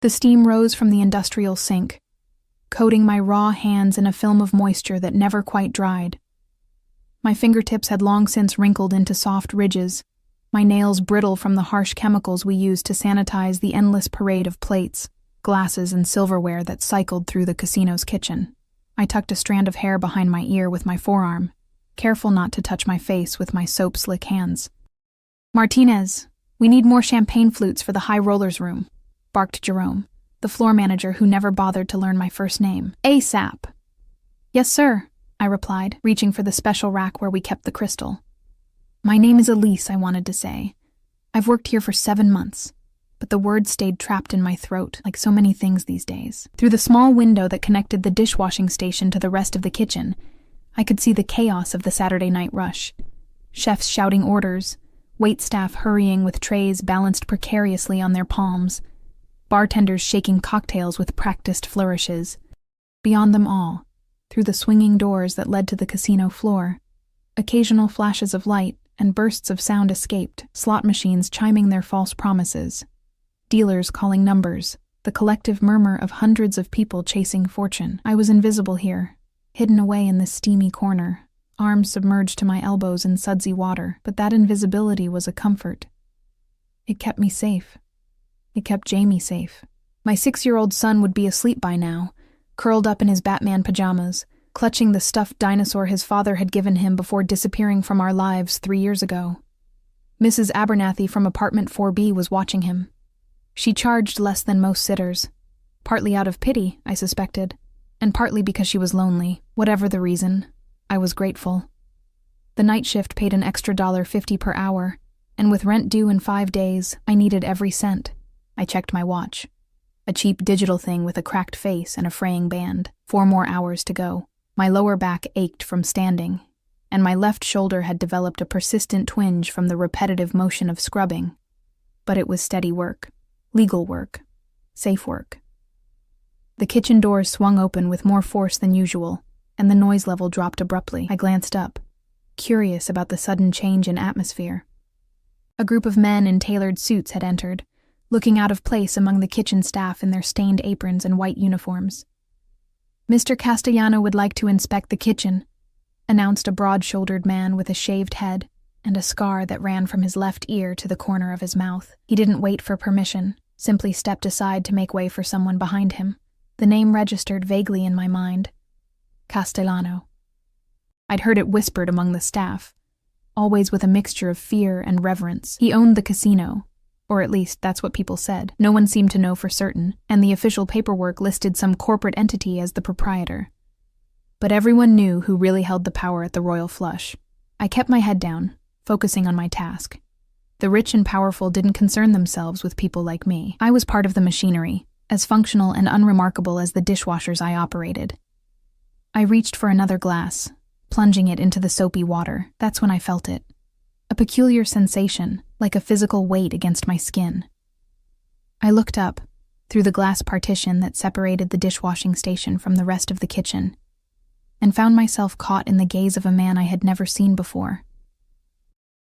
The steam rose from the industrial sink, coating my raw hands in a film of moisture that never quite dried. My fingertips had long since wrinkled into soft ridges, my nails brittle from the harsh chemicals we used to sanitize the endless parade of plates, glasses, and silverware that cycled through the casino's kitchen. I tucked a strand of hair behind my ear with my forearm, careful not to touch my face with my soap-slick hands. "Martinez, we need more champagne flutes for the high rollers room," barked Jerome, the floor manager who never bothered to learn my first name. "ASAP." "Yes, sir," I replied, reaching for the special rack where we kept the crystal. "My name is Elise," I wanted to say. "I've worked here for 7 months." But the words stayed trapped in my throat, like so many things these days. Through the small window that connected the dishwashing station to the rest of the kitchen, I could see the chaos of the Saturday night rush. Chefs shouting orders, waitstaff hurrying with trays balanced precariously on their palms, bartenders shaking cocktails with practiced flourishes. Beyond them all, through the swinging doors that led to the casino floor, occasional flashes of light and bursts of sound escaped, slot machines chiming their false promises, dealers calling numbers, the collective murmur of hundreds of people chasing fortune. I was invisible here, hidden away in this steamy corner, arms submerged to my elbows in sudsy water, but that invisibility was a comfort. It kept me safe. It kept Jamie safe. My 6-year-old son would be asleep by now, curled up in his Batman pajamas, clutching the stuffed dinosaur his father had given him before disappearing from our lives 3 years ago. Mrs. Abernathy from apartment 4B was watching him. She charged less than most sitters, partly out of pity, I suspected, and partly because she was lonely. Whatever the reason, I was grateful. The night shift paid an extra $1.50 per hour, and with rent due in 5 days, I needed every cent. I checked my watch. A cheap digital thing with a cracked face and a fraying band. 4 more hours to go. My lower back ached from standing, and my left shoulder had developed a persistent twinge from the repetitive motion of scrubbing. But it was steady work. Legal work. Safe work. The kitchen doors swung open with more force than usual, and the noise level dropped abruptly. I glanced up, curious about the sudden change in atmosphere. A group of men in tailored suits had entered, looking out of place among the kitchen staff in their stained aprons and white uniforms. "Mr. Castellano would like to inspect the kitchen," announced a broad-shouldered man with a shaved head and a scar that ran from his left ear to the corner of his mouth. He didn't wait for permission, simply stepped aside to make way for someone behind him. The name registered vaguely in my mind. Castellano. I'd heard it whispered among the staff, always with a mixture of fear and reverence. He owned the casino, or at least that's what people said. No one seemed to know for certain, and the official paperwork listed some corporate entity as the proprietor. But everyone knew who really held the power at the Royal Flush. I kept my head down, focusing on my task. The rich and powerful didn't concern themselves with people like me. I was part of the machinery, as functional and unremarkable as the dishwashers I operated. I reached for another glass, plunging it into the soapy water. That's when I felt it. A peculiar sensation, like a physical weight against my skin. I looked up, through the glass partition that separated the dishwashing station from the rest of the kitchen, and found myself caught in the gaze of a man I had never seen before.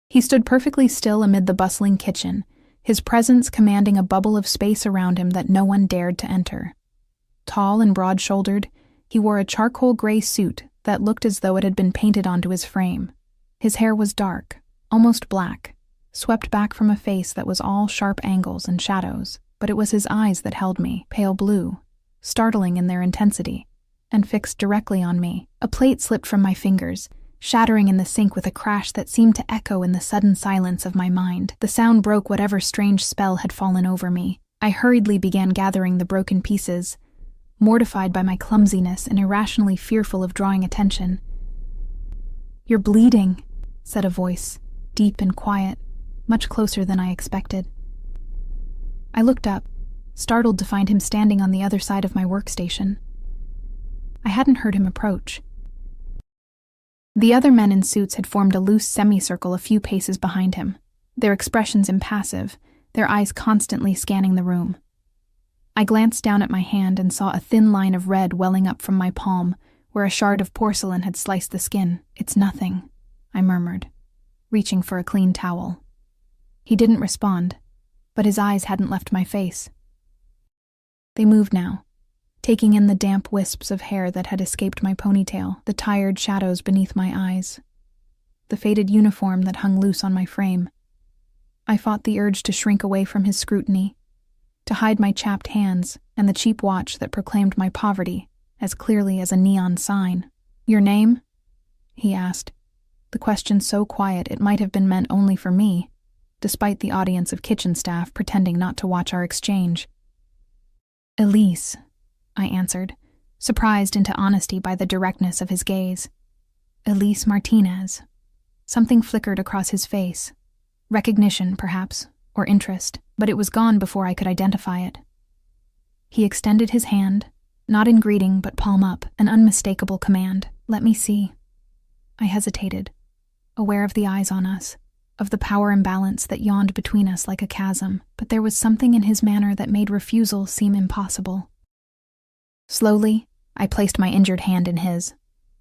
He stood perfectly still amid the bustling kitchen, his presence commanding a bubble of space around him that no one dared to enter. Tall and broad-shouldered, he wore a charcoal gray suit that looked as though it had been painted onto his frame. His hair was dark, almost black, swept back from a face that was all sharp angles and shadows, but it was his eyes that held me, pale blue, startling in their intensity, and fixed directly on me. A plate slipped from my fingers, shattering in the sink with a crash that seemed to echo in the sudden silence of my mind. The sound broke whatever strange spell had fallen over me. I hurriedly began gathering the broken pieces, mortified by my clumsiness and irrationally fearful of drawing attention. "You're bleeding," said a voice, deep and quiet, much closer than I expected. I looked up, startled to find him standing on the other side of my workstation. I hadn't heard him approach. The other men in suits had formed a loose semicircle a few paces behind him, their expressions impassive, their eyes constantly scanning the room. I glanced down at my hand and saw a thin line of red welling up from my palm, where a shard of porcelain had sliced the skin. "It's nothing," I murmured, reaching for a clean towel. He didn't respond, but his eyes hadn't left my face. They moved now, taking in the damp wisps of hair that had escaped my ponytail, the tired shadows beneath my eyes, the faded uniform that hung loose on my frame. I fought the urge to shrink away from his scrutiny, to hide my chapped hands and the cheap watch that proclaimed my poverty as clearly as a neon sign. "Your name?" he asked, the question so quiet it might have been meant only for me, despite the audience of kitchen staff pretending not to watch our exchange. "Elise," I answered, surprised into honesty by the directness of his gaze. "Elise Martinez." Something flickered across his face. Recognition, perhaps, or interest, but it was gone before I could identify it. He extended his hand, not in greeting but palm up, an unmistakable command. "Let me see." I hesitated, aware of the eyes on us, of the power imbalance that yawned between us like a chasm, but there was something in his manner that made refusal seem impossible. Slowly, I placed my injured hand in his.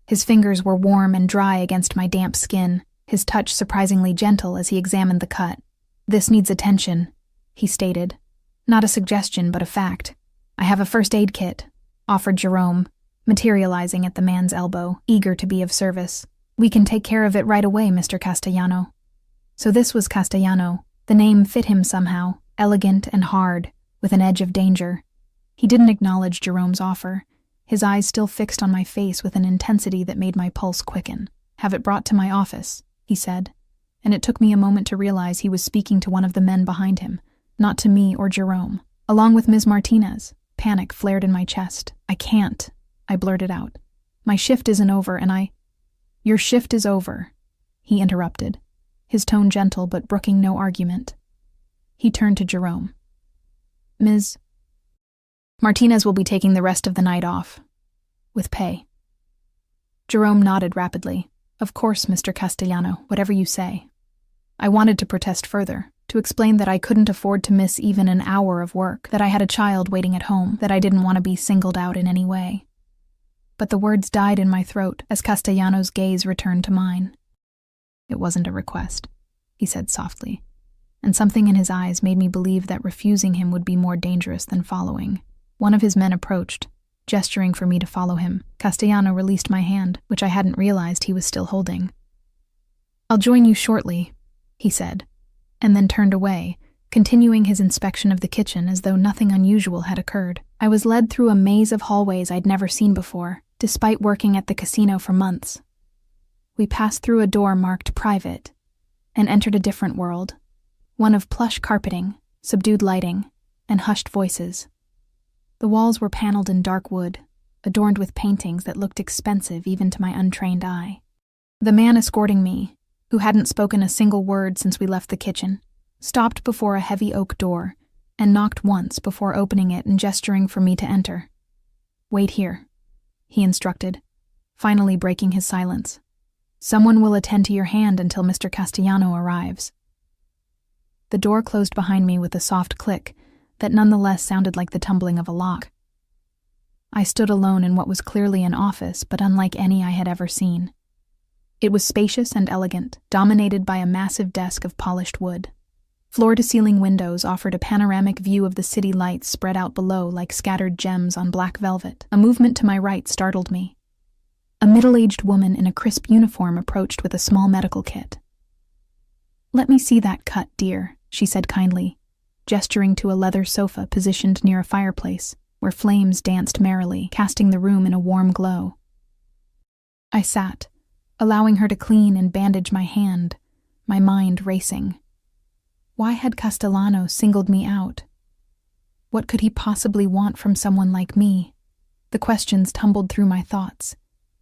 His fingers were warm and dry against my damp skin, his touch surprisingly gentle as he examined the cut. "This needs attention," he stated. "Not a suggestion, but a fact. I have a first aid kit," offered Jerome, materializing at the man's elbow, eager to be of service. "We can take care of it right away, Mr. Castellano." So this was Castellano. The name fit him somehow, elegant and hard, with an edge of danger. He didn't acknowledge Jerome's offer, his eyes still fixed on my face with an intensity that made my pulse quicken. "Have it brought to my office," he said, and it took me a moment to realize he was speaking to one of the men behind him, not to me or Jerome. "Along with Ms. Martinez." Panic flared in my chest. "I can't," I blurted out. "My shift isn't over and I—" "Your shift is over," he interrupted, his tone gentle but brooking no argument. He turned to Jerome. "Ms. Martinez will be taking the rest of the night off, with pay." Jerome nodded rapidly. "Of course, Mr. Castellano, whatever you say." I wanted to protest further, to explain that I couldn't afford to miss even an hour of work, that I had a child waiting at home, that I didn't want to be singled out in any way. But the words died in my throat as Castellano's gaze returned to mine. "It wasn't a request," he said softly, and something in his eyes made me believe that refusing him would be more dangerous than following. One of his men approached, gesturing for me to follow him. Castellano released my hand, which I hadn't realized he was still holding. "I'll join you shortly," he said, and then turned away, continuing his inspection of the kitchen as though nothing unusual had occurred. I was led through a maze of hallways I'd never seen before, despite working at the casino for months. We passed through a door marked private and entered a different world, one of plush carpeting, subdued lighting, and hushed voices. The walls were paneled in dark wood, adorned with paintings that looked expensive even to my untrained eye. The man escorting me, who hadn't spoken a single word since we left the kitchen, stopped before a heavy oak door and knocked once before opening it and gesturing for me to enter. "Wait here," he instructed, finally breaking his silence. "Someone will attend to your hand until Mr. Castellano arrives." The door closed behind me with a soft click that nonetheless sounded like the tumbling of a lock. I stood alone in what was clearly an office, but unlike any I had ever seen. It was spacious and elegant, dominated by a massive desk of polished wood. Floor-to-ceiling windows offered a panoramic view of the city lights spread out below like scattered gems on black velvet. A movement to my right startled me. A middle-aged woman in a crisp uniform approached with a small medical kit. "Let me see that cut, dear," she said kindly, gesturing to a leather sofa positioned near a fireplace, where flames danced merrily, casting the room in a warm glow. I sat, allowing her to clean and bandage my hand, my mind racing. Why had Castellano singled me out? What could he possibly want from someone like me? The questions tumbled through my thoughts,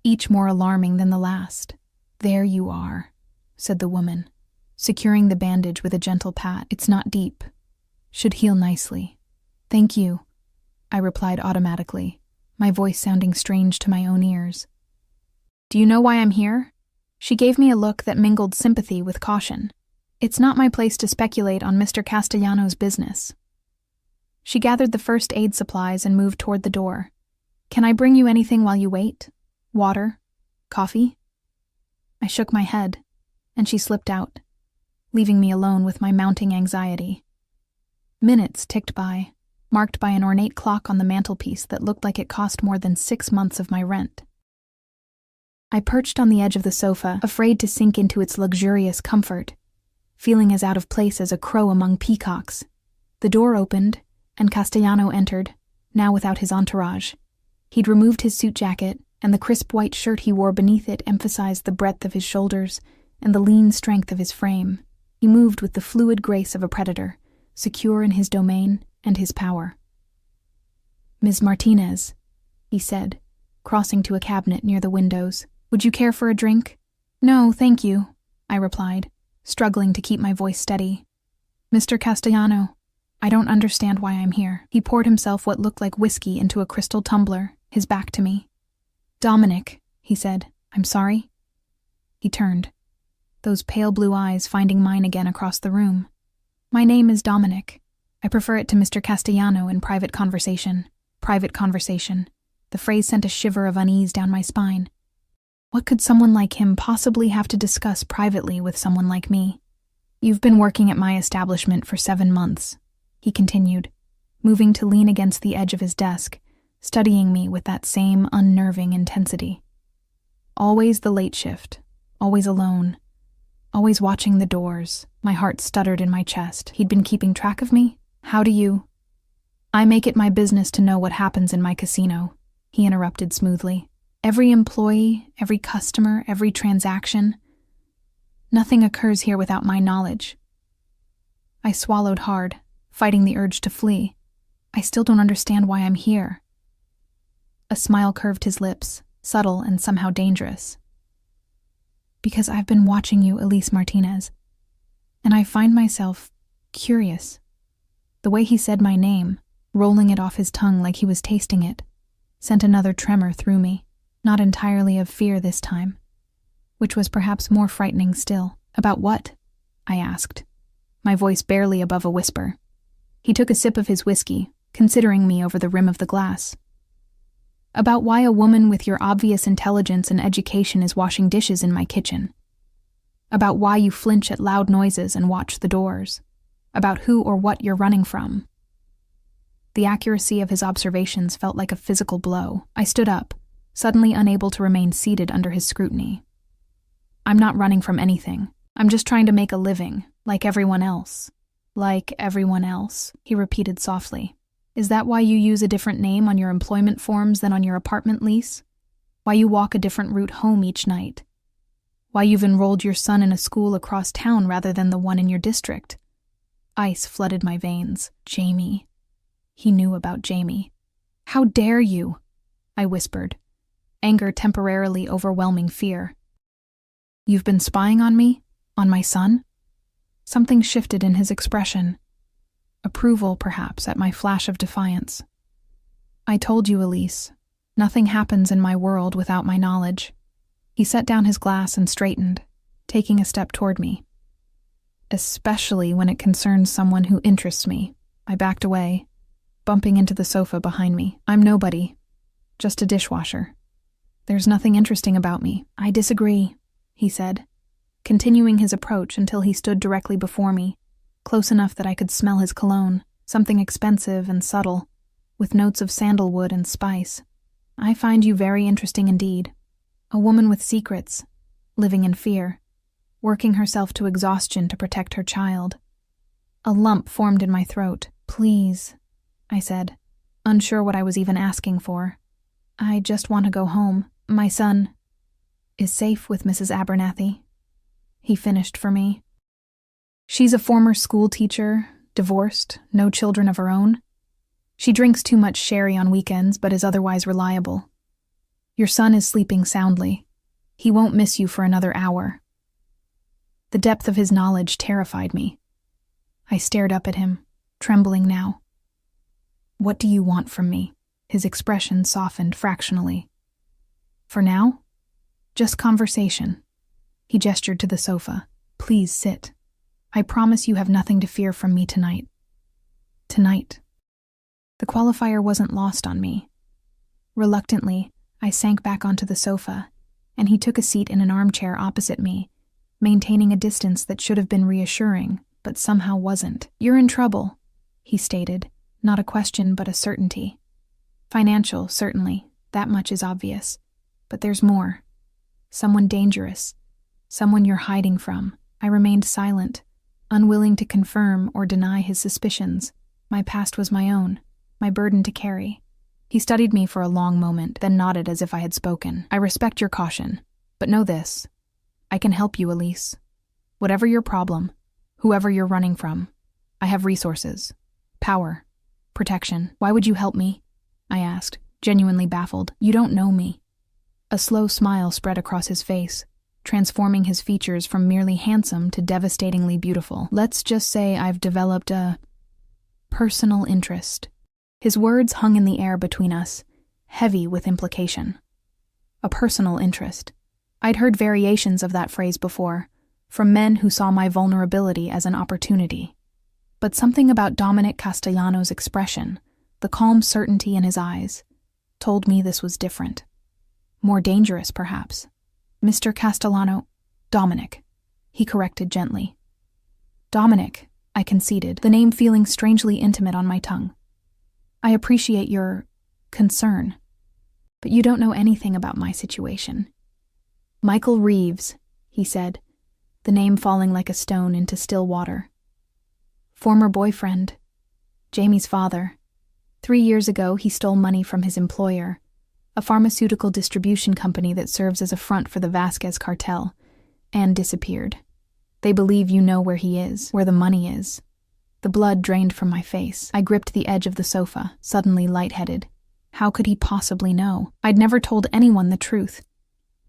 each more alarming than the last. "There you are," said the woman, securing the bandage with a gentle pat. "It's not deep. Should heal nicely." "Thank you," I replied automatically, my voice sounding strange to my own ears. "Do you know why I'm here?" She gave me a look that mingled sympathy with caution. "It's not my place to speculate on Mr. Castellano's business." She gathered the first aid supplies and moved toward the door. "Can I bring you anything while you wait? Water? Coffee?" I shook my head, and she slipped out, leaving me alone with my mounting anxiety. Minutes ticked by, marked by an ornate clock on the mantelpiece that looked like it cost more than 6 months of my rent. I perched on the edge of the sofa, afraid to sink into its luxurious comfort, feeling as out of place as a crow among peacocks. The door opened, and Castellano entered, now without his entourage. He'd removed his suit jacket, and the crisp white shirt he wore beneath it emphasized the breadth of his shoulders and the lean strength of his frame. He moved with the fluid grace of a predator, secure in his domain and his power. "Ms. Martinez," he said, crossing to a cabinet near the windows. "Would you care for a drink?" "No, thank you," I replied, struggling to keep my voice steady. "Mr. Castellano, I don't understand why I'm here." He poured himself what looked like whiskey into a crystal tumbler, his back to me. "Dominic," he said, "I'm sorry." He turned, those pale blue eyes finding mine again across the room. "My name is Dominic. I prefer it to Mr. Castellano in private conversation." Private conversation. The phrase sent a shiver of unease down my spine. What could someone like him possibly have to discuss privately with someone like me? "You've been working at my establishment for 7 months, he continued, moving to lean against the edge of his desk, studying me with that same unnerving intensity. Always the late shift, always alone, always watching the doors. My heart stuttered in my chest. He'd been keeping track of me? "How do you—" "I make it my business to know what happens in my casino," he interrupted smoothly. "Every employee, every customer, every transaction. Nothing occurs here without my knowledge." I swallowed hard, fighting the urge to flee. "I still don't understand why I'm here." A smile curved his lips, subtle and somehow dangerous. "Because I've been watching you, Elise Martinez, and I find myself curious." The way he said my name, rolling it off his tongue like he was tasting it, sent another tremor through me, not entirely of fear this time, which was perhaps more frightening still. "About what?" I asked, my voice barely above a whisper. He took a sip of his whiskey, considering me over the rim of the glass. "About why a woman with your obvious intelligence and education is washing dishes in my kitchen. About why you flinch at loud noises and watch the doors. About who or what you're running from." The accuracy of his observations felt like a physical blow. I stood up, suddenly unable to remain seated under his scrutiny. "I'm not running from anything. I'm just trying to make a living, like everyone else." "Like everyone else," he repeated softly. "Is that why you use a different name on your employment forms than on your apartment lease? Why you walk a different route home each night? Why you've enrolled your son in a school across town rather than the one in your district?" Ice flooded my veins. Jamie. He knew about Jamie. "How dare you?" I whispered, anger temporarily overwhelming fear. "You've been spying on me? On my son?" Something shifted in his expression. Approval, perhaps, at my flash of defiance. "I told you, Elise. Nothing happens in my world without my knowledge." He set down his glass and straightened, taking a step toward me. "Especially when it concerns someone who interests me." I backed away, bumping into the sofa behind me. "I'm nobody. Just a dishwasher. There's nothing interesting about me." "I disagree," he said, continuing his approach until he stood directly before me, close enough that I could smell his cologne, something expensive and subtle, with notes of sandalwood and spice. "I find you very interesting indeed. A woman with secrets, living in fear, working herself to exhaustion to protect her child." A lump formed in my throat. "Please," I said, unsure what I was even asking for. "I just want to go home. My son is safe with Mrs. Abernathy," he finished for me. "She's a former school teacher, divorced, no children of her own. She drinks too much sherry on weekends but is otherwise reliable. Your son is sleeping soundly. He won't miss you for another hour." The depth of his knowledge terrified me. I stared up at him, trembling now. "What do you want from me?" His expression softened fractionally. "For now, just conversation." He gestured to the sofa. "Please sit. I promise you have nothing to fear from me tonight." Tonight. The qualifier wasn't lost on me. Reluctantly, I sank back onto the sofa, and he took a seat in an armchair opposite me, maintaining a distance that should have been reassuring, but somehow wasn't. "You're in trouble," he stated, Not a question, but a certainty. Financial, certainly. That much is obvious. But there's more. Someone dangerous. Someone you're hiding from. I remained silent, unwilling to confirm or deny his suspicions. My past was my own, my burden to carry. He studied me for a long moment, then nodded as if I had spoken. I respect your caution, but know this. I can help you, Elise. Whatever your problem, whoever you're running from, I have resources, power, protection. Why would you help me? I asked, genuinely baffled. You don't know me. A slow smile spread across his face, transforming his features from merely handsome to devastatingly beautiful. Let's just say I've developed a personal interest. His words hung in the air between us, heavy with implication. A personal interest. I'd heard variations of that phrase before, from men who saw my vulnerability as an opportunity. But something about Dominic Castellano's expression, the calm certainty in his eyes, told me this was different. More dangerous, perhaps. Mr. Castellano, Dominic, he corrected gently. Dominic, I conceded, the name feeling strangely intimate on my tongue. I appreciate your concern, but you don't know anything about my situation. Michael Reeves, he said, the name falling like a stone into still water. Former boyfriend, Jamie's father. 3 years ago, he stole money from his employer, a pharmaceutical distribution company that serves as a front for the Vasquez cartel, and disappeared. They believe you know where he is, where the money is. The blood drained from my face. I gripped the edge of the sofa, suddenly lightheaded. How could he possibly know? I'd never told anyone the truth.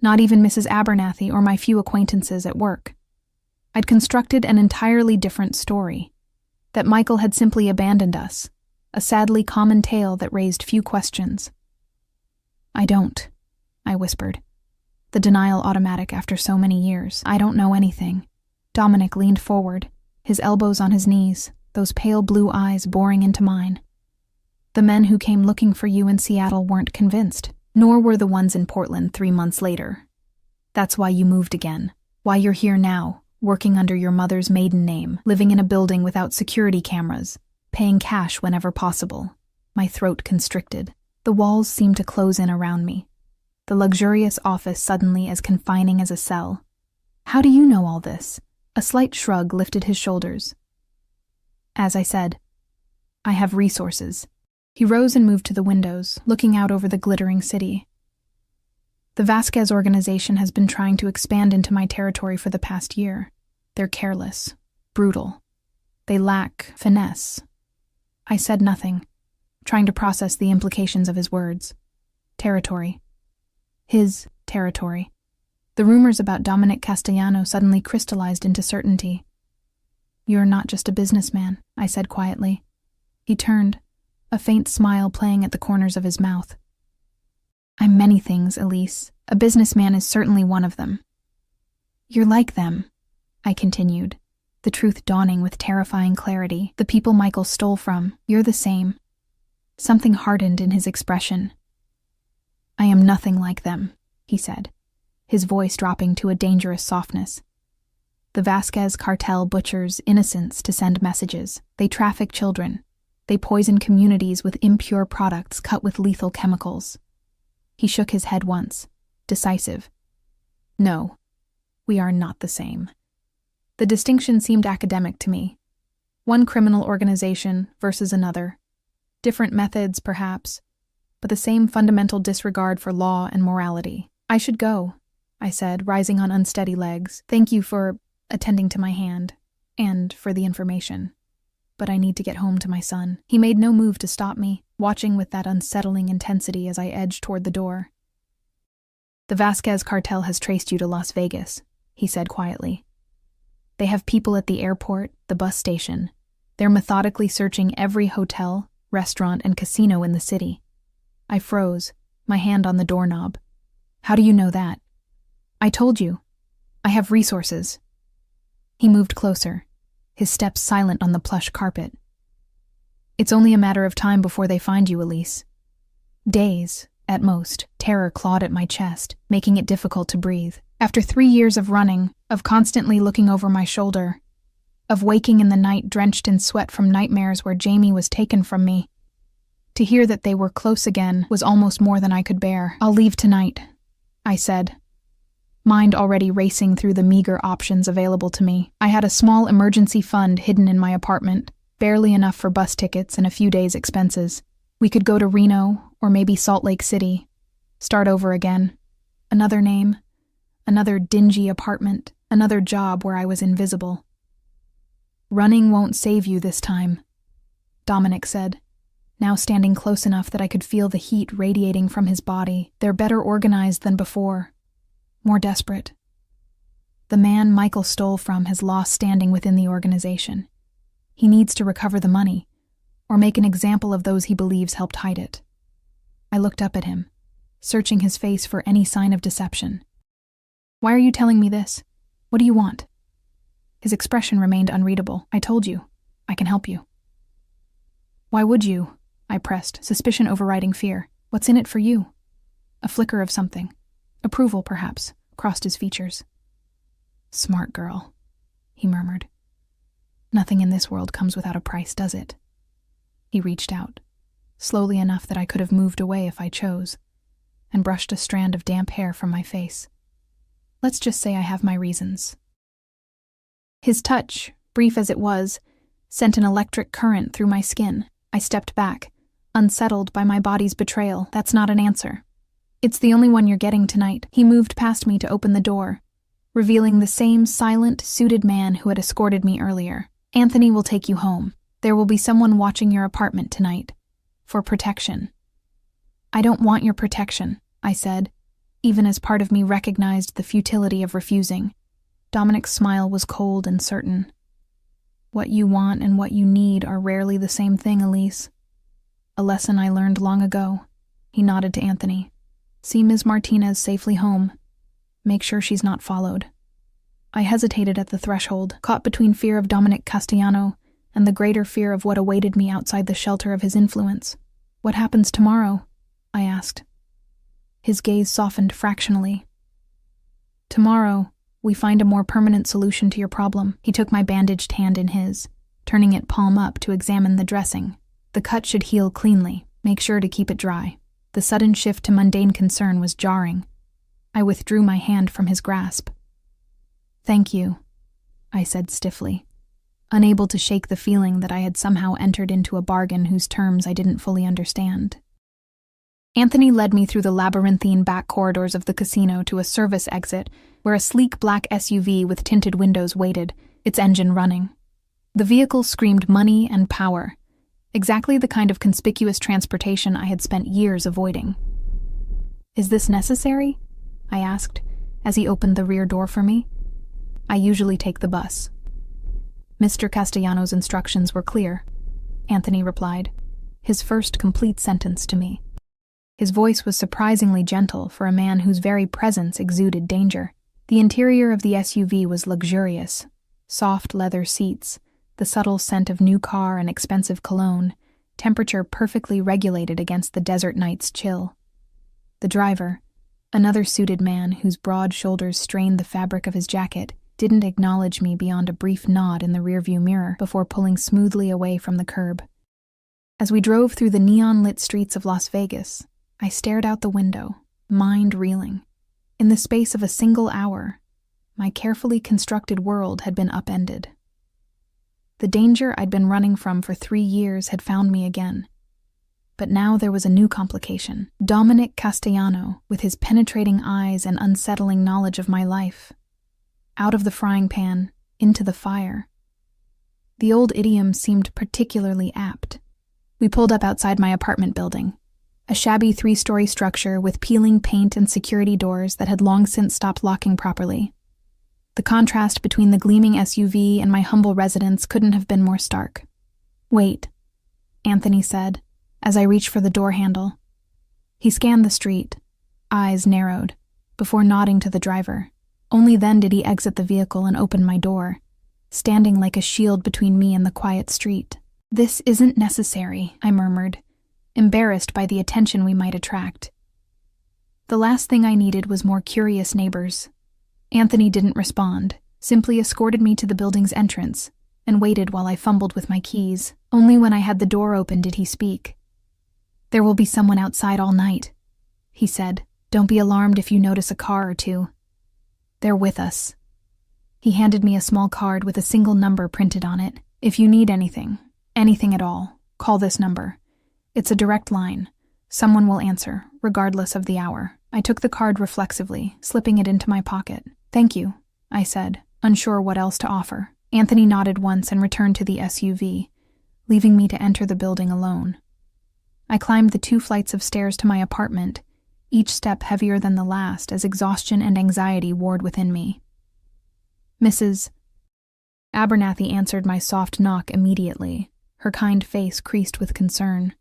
Not even Mrs. Abernathy or my few acquaintances at work. I'd constructed an entirely different story. That Michael had simply abandoned us. A sadly common tale that raised few questions. I don't, I whispered. The denial automatic after so many years. I don't know anything. Dominic leaned forward, his elbows on his knees, those pale blue eyes boring into mine. The men who came looking for you in Seattle weren't convinced, nor were the ones in Portland 3 months later. That's why you moved again. Why you're here now, working under your mother's maiden name, living in a building without security cameras, paying cash whenever possible. My throat constricted. The walls seemed to close in around me. The luxurious office suddenly as confining as a cell. How do you know all this? A slight shrug lifted his shoulders. As I said, I have resources. He rose and moved to the windows, looking out over the glittering city. The Vasquez organization has been trying to expand into my territory for the past year. They're careless, brutal. They lack finesse. I said nothing, trying to process the implications of his words. Territory. His territory. The rumors about Dominic Castellano suddenly crystallized into certainty. You're not just a businessman, I said quietly. He turned, a faint smile playing at the corners of his mouth. I'm many things, Elise. A businessman is certainly one of them. You're like them, I continued, the truth dawning with terrifying clarity. The people Michael stole from, you're the same. Something hardened in his expression. I am nothing like them, he said, his voice dropping to a dangerous softness. The Vasquez cartel butchers innocents to send messages. They traffic children. They poison communities with impure products cut with lethal chemicals. He shook his head once, decisive. No, we are not the same. The distinction seemed academic to me. One criminal organization versus another. Different methods, perhaps, but the same fundamental disregard for law and morality. I should go, I said, rising on unsteady legs. Thank you for attending to my hand, and for the information. But I need to get home to my son. He made no move to stop me, watching with that unsettling intensity as I edged toward the door. The Vasquez cartel has traced you to Las Vegas, he said quietly. They have people at the airport, the bus station. They're methodically searching every hotel, restaurant, and casino in the city. I froze, my hand on the doorknob. How do you know that? I told you. I have resources. He moved closer, his steps silent on the plush carpet. It's only a matter of time before they find you, Elise. Days, at most. Terror clawed at my chest, making it difficult to breathe. After 3 years of running, of constantly looking over my shoulder, of waking in the night drenched in sweat from nightmares where Jamie was taken from me. To hear that they were close again was almost more than I could bear. "I'll leave tonight," I said, mind already racing through the meager options available to me. I had a small emergency fund hidden in my apartment, barely enough for bus tickets and a few days' expenses. We could go to Reno, or maybe Salt Lake City. Start over again. Another name, another dingy apartment, another job where I was invisible. "Running won't save you this time," Dominic said, now standing close enough that I could feel the heat radiating from his body. "They're better organized than before, more desperate. The man Michael stole from has lost standing within the organization. He needs to recover the money, or make an example of those he believes helped hide it." I looked up at him, searching his face for any sign of deception. "Why are you telling me this? What do you want?" His expression remained unreadable. "I told you. I can help you." "Why would you?" I pressed, suspicion overriding fear. "What's in it for you?" A flicker of something, approval perhaps, crossed his features. "Smart girl," he murmured. "Nothing in this world comes without a price, does it?" He reached out, slowly enough that I could have moved away if I chose, and brushed a strand of damp hair from my face. "Let's just say I have my reasons." His touch, brief as it was, sent an electric current through my skin. I stepped back, unsettled by my body's betrayal. "That's not an answer. It's the only one you're getting tonight." He moved past me to open the door, revealing the same silent, suited man who had escorted me earlier. "Anthony will take you home. There will be someone watching your apartment tonight. For protection." "I don't want your protection," I said, even as part of me recognized the futility of refusing. Dominic's smile was cold and certain. "What you want and what you need are rarely the same thing, Elise. A lesson I learned long ago." He nodded to Anthony. "See Ms. Martinez safely home. Make sure she's not followed." I hesitated at the threshold, caught between fear of Dominic Castellano and the greater fear of what awaited me outside the shelter of his influence. "What happens tomorrow?" I asked. His gaze softened fractionally. "Tomorrow, we find a more permanent solution to your problem." He took my bandaged hand in his, turning it palm up to examine the dressing. "The cut should heal cleanly. Make sure to keep it dry." The sudden shift to mundane concern was jarring. I withdrew my hand from his grasp. "Thank you," I said stiffly, unable to shake the feeling that I had somehow entered into a bargain whose terms I didn't fully understand. Anthony led me through the labyrinthine back corridors of the casino to a service exit where a sleek black SUV with tinted windows waited, its engine running. The vehicle screamed money and power, exactly the kind of conspicuous transportation I had spent years avoiding. "Is this necessary?" I asked, as he opened the rear door for me. "I usually take the bus." "Mr. Castellano's instructions were clear," Anthony replied, his first complete sentence to me. His voice was surprisingly gentle for a man whose very presence exuded danger. The interior of the SUV was luxurious. Soft leather seats, the subtle scent of new car and expensive cologne, temperature perfectly regulated against the desert night's chill. The driver, another suited man whose broad shoulders strained the fabric of his jacket, didn't acknowledge me beyond a brief nod in the rearview mirror before pulling smoothly away from the curb. As we drove through the neon-lit streets of Las Vegas, I stared out the window, mind reeling. In the space of a single hour, my carefully constructed world had been upended. The danger I'd been running from for 3 years had found me again. But now there was a new complication. Dominic Castellano, with his penetrating eyes and unsettling knowledge of my life. Out of the frying pan, into the fire. The old idiom seemed particularly apt. We pulled up outside my apartment building, a shabby 3-story structure with peeling paint and security doors that had long since stopped locking properly. The contrast between the gleaming SUV and my humble residence couldn't have been more stark. "Wait," Anthony said, as I reached for the door handle. He scanned the street, eyes narrowed, before nodding to the driver. Only then did he exit the vehicle and open my door, standing like a shield between me and the quiet street. "This isn't necessary," I murmured, embarrassed by the attention we might attract. The last thing I needed was more curious neighbors. Anthony didn't respond, simply escorted me to the building's entrance, and waited while I fumbled with my keys. Only when I had the door open did he speak. "There will be someone outside all night," he said. "Don't be alarmed if you notice a car or two. They're with us." He handed me a small card with a single number printed on it. "If you need anything at all, call this number. It's a direct line. Someone will answer, regardless of the hour." I took the card reflexively, slipping it into my pocket. "Thank you," I said, unsure what else to offer. Anthony nodded once and returned to the SUV, leaving me to enter the building alone. I climbed the 2 flights of stairs to my apartment, each step heavier than the last as exhaustion and anxiety warred within me. "Mrs. Abernathy" answered my soft knock immediately, her kind face creased with concern.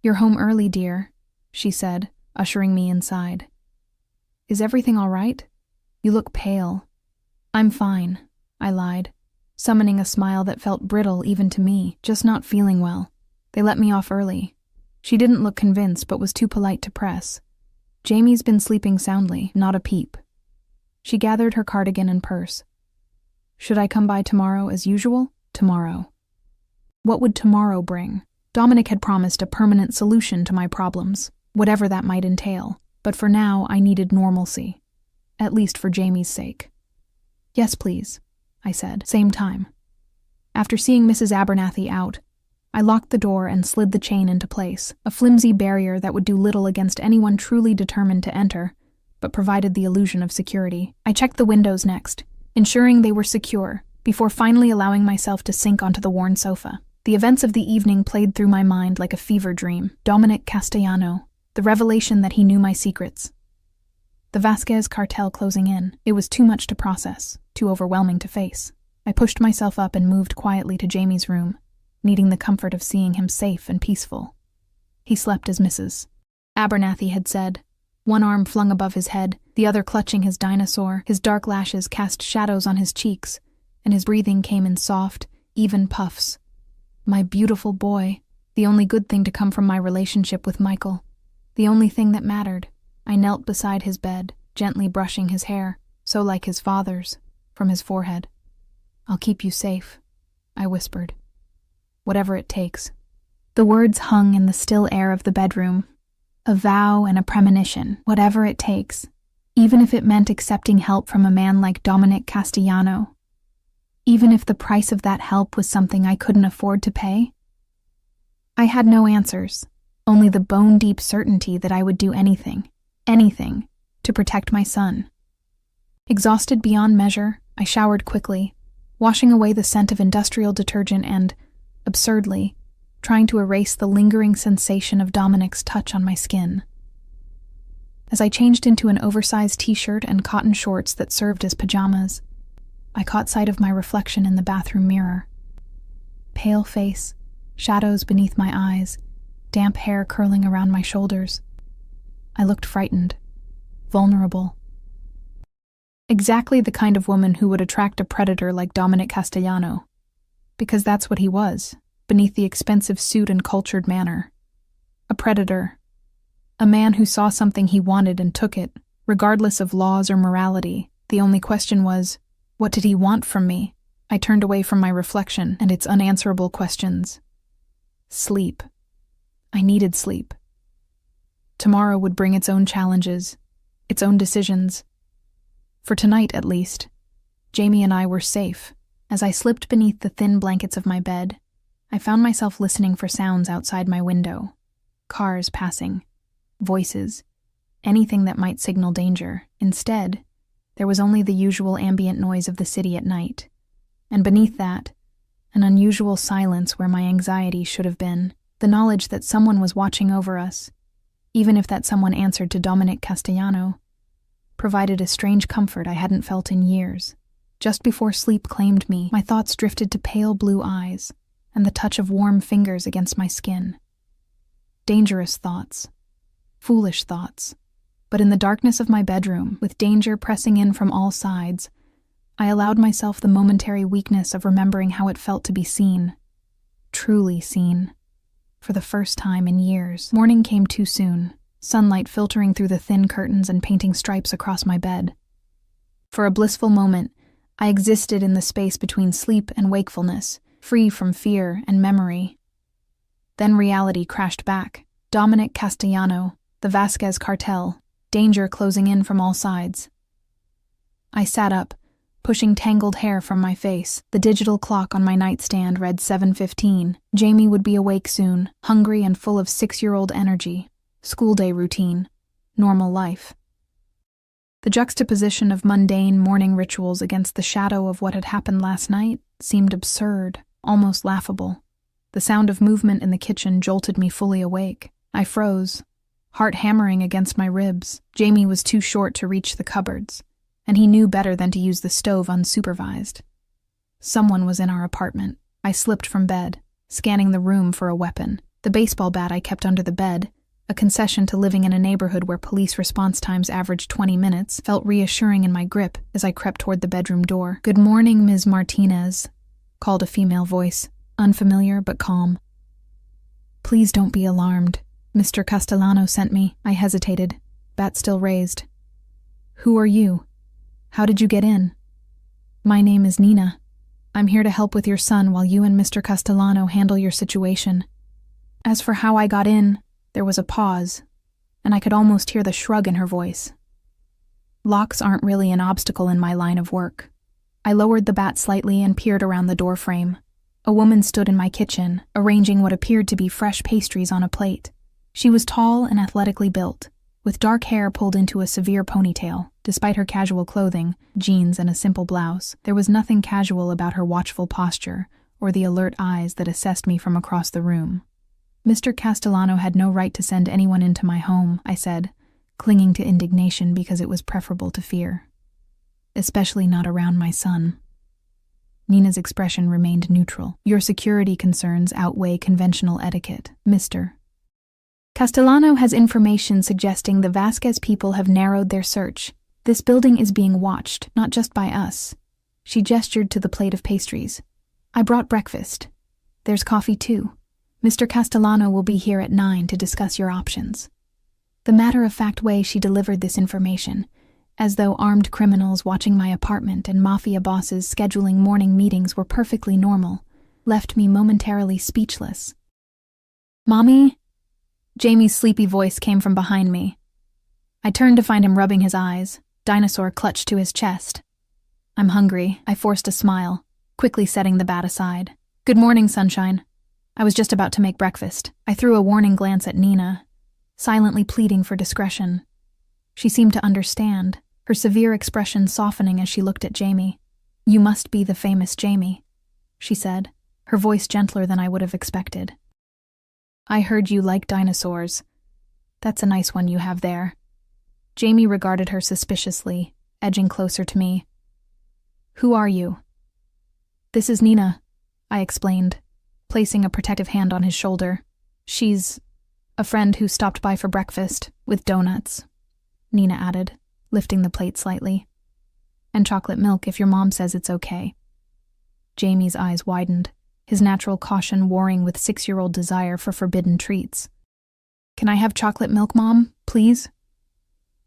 "You're home early, dear," she said, ushering me inside. "Is everything all right? You look pale." "I'm fine," I lied, summoning a smile that felt brittle even to me, "just not feeling well. They let me off early." She didn't look convinced but was too polite to press. "Jamie's been sleeping soundly, not a peep." She gathered her cardigan and purse. "Should I come by tomorrow as usual?" Tomorrow. What would tomorrow bring? Dominic had promised a permanent solution to my problems, whatever that might entail, but for now I needed normalcy, at least for Jamie's sake. "Yes, please," I said, same time. After seeing Mrs. Abernathy out, I locked the door and slid the chain into place, a flimsy barrier that would do little against anyone truly determined to enter, but provided the illusion of security. I checked the windows next, ensuring they were secure, before finally allowing myself to sink onto the worn sofa. The events of the evening played through my mind like a fever dream. Dominic Castellano, the revelation that he knew my secrets. The Vasquez cartel closing in. It was too much to process, too overwhelming to face. I pushed myself up and moved quietly to Jamie's room, needing the comfort of seeing him safe and peaceful. He slept as Mrs. Abernathy had said, one arm flung above his head, the other clutching his dinosaur. His dark lashes cast shadows on his cheeks, and his breathing came in soft, even puffs. My beautiful boy, the only good thing to come from my relationship with Michael. The only thing that mattered. I knelt beside his bed, gently brushing his hair, so like his father's, from his forehead. "I'll keep you safe," I whispered. "Whatever it takes." The words hung in the still air of the bedroom, a vow and a premonition, whatever it takes, even if it meant accepting help from a man like Dominic Castellano. Even if the price of that help was something I couldn't afford to pay? I had no answers, only the bone-deep certainty that I would do anything, to protect my son. Exhausted beyond measure, I showered quickly, washing away the scent of industrial detergent and, absurdly, trying to erase the lingering sensation of Dominic's touch on my skin. As I changed into an oversized t-shirt and cotton shorts that served as pajamas, I caught sight of my reflection in the bathroom mirror. Pale face, shadows beneath my eyes, damp hair curling around my shoulders. I looked frightened, vulnerable. Exactly the kind of woman who would attract a predator like Dominic Castellano. Because that's what he was, beneath the expensive suit and cultured manner. A predator. A man who saw something he wanted and took it, regardless of laws or morality. The only question was, what did he want from me? I turned away from my reflection and its unanswerable questions. Sleep. I needed sleep. Tomorrow would bring its own challenges, its own decisions. For tonight, at least, Jamie and I were safe. As I slipped beneath the thin blankets of my bed, I found myself listening for sounds outside my window. Cars passing, voices, anything that might signal danger. Instead, there was only the usual ambient noise of the city at night, and beneath that, an unusual silence where my anxiety should have been, the knowledge that someone was watching over us, even if that someone answered to Dominic Castellano, provided a strange comfort I hadn't felt in years. Just before sleep claimed me, my thoughts drifted to pale blue eyes and the touch of warm fingers against my skin. Dangerous thoughts, foolish thoughts. But in the darkness of my bedroom, with danger pressing in from all sides, I allowed myself the momentary weakness of remembering how it felt to be seen. Truly seen. For the first time in years. Morning came too soon, sunlight filtering through the thin curtains and painting stripes across my bed. For a blissful moment, I existed in the space between sleep and wakefulness, free from fear and memory. Then reality crashed back. Dominic Castellano, the Vasquez cartel, danger closing in from all sides. I sat up, pushing tangled hair from my face. The digital clock on my nightstand read 7:15. Jamie would be awake soon, hungry and full of 6-year-old energy. School day routine. Normal life. The juxtaposition of mundane morning rituals against the shadow of what had happened last night seemed absurd, almost laughable. The sound of movement in the kitchen jolted me fully awake. I froze, heart hammering against my ribs. Jamie was too short to reach the cupboards, and he knew better than to use the stove unsupervised. Someone was in our apartment. I slipped from bed, scanning the room for a weapon. The baseball bat I kept under the bed, a concession to living in a neighborhood where police response times averaged 20 minutes, felt reassuring in my grip as I crept toward the bedroom door. "Good morning, Ms. Martinez," called a female voice, unfamiliar but calm. "Please don't be alarmed. Mr. Castellano sent me." I hesitated, bat still raised. "Who are you? How did you get in?" "My name is Nina. I'm here to help with your son while you and Mr. Castellano handle your situation." As for how I got in, there was a pause, and I could almost hear the shrug in her voice. Locks aren't really an obstacle in my line of work. I lowered the bat slightly and peered around the doorframe. A woman stood in my kitchen, arranging what appeared to be fresh pastries on a plate. She was tall and athletically built, with dark hair pulled into a severe ponytail. Despite her casual clothing, jeans and a simple blouse, there was nothing casual about her watchful posture or the alert eyes that assessed me from across the room. "Mr. Castellano had no right to send anyone into my home," I said, clinging to indignation because it was preferable to fear. "Especially not around my son." Nina's expression remained neutral. "Your security concerns outweigh conventional etiquette, Mr. Castellano has information suggesting the Vasquez people have narrowed their search. This building is being watched, not just by us." She gestured to the plate of pastries. "I brought breakfast. There's coffee too. Mr. Castellano will be here at 9 to discuss your options." The matter-of-fact way she delivered this information, as though armed criminals watching my apartment and mafia bosses scheduling morning meetings were perfectly normal, left me momentarily speechless. "Mommy?" Jamie's sleepy voice came from behind me. I turned to find him rubbing his eyes, dinosaur clutched to his chest. "I'm hungry," I forced a smile, quickly setting the bat aside. "Good morning, sunshine. I was just about to make breakfast." I threw a warning glance at Nina, silently pleading for discretion. She seemed to understand, her severe expression softening as she looked at Jamie. "You must be the famous Jamie," she said, her voice gentler than I would have expected. "I heard you like dinosaurs. That's a nice one you have there." Jamie regarded her suspiciously, edging closer to me. "Who are you?" "This is Nina," I explained, placing a protective hand on his shoulder. "She's a friend who stopped by for breakfast, with donuts," Nina added, lifting the plate slightly. "And chocolate milk if your mom says it's okay." Jamie's eyes widened, his natural caution warring with 6-year-old desire for forbidden treats. "Can I have chocolate milk, Mom, please?"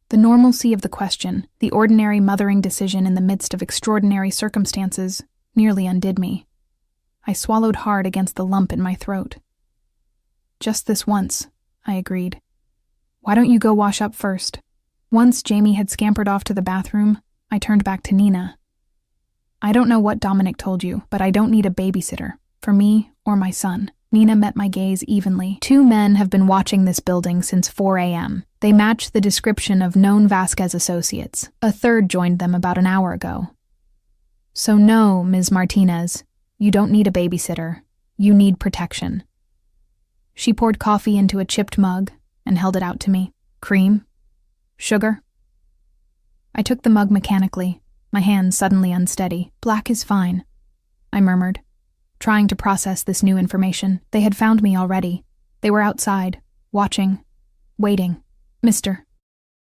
The normalcy of the question, the ordinary mothering decision in the midst of extraordinary circumstances, nearly undid me. I swallowed hard against the lump in my throat. "Just this once," I agreed. "Why don't you go wash up first?" Once Jamie had scampered off to the bathroom, I turned back to Nina. "I don't know what Dominic told you, but I don't need a babysitter, for me or my son." Nina met my gaze evenly. "2 men have been watching this building since 4 a.m. They match the description of known Vasquez associates. A third joined them about an hour ago. So no, Ms. Martinez, you don't need a babysitter. You need protection." She poured coffee into a chipped mug and held it out to me. "Cream? Sugar?" I took the mug mechanically, my hands suddenly unsteady. "Black is fine," I murmured, trying to process this new information. They had found me already. They were outside, watching, waiting. "Mr.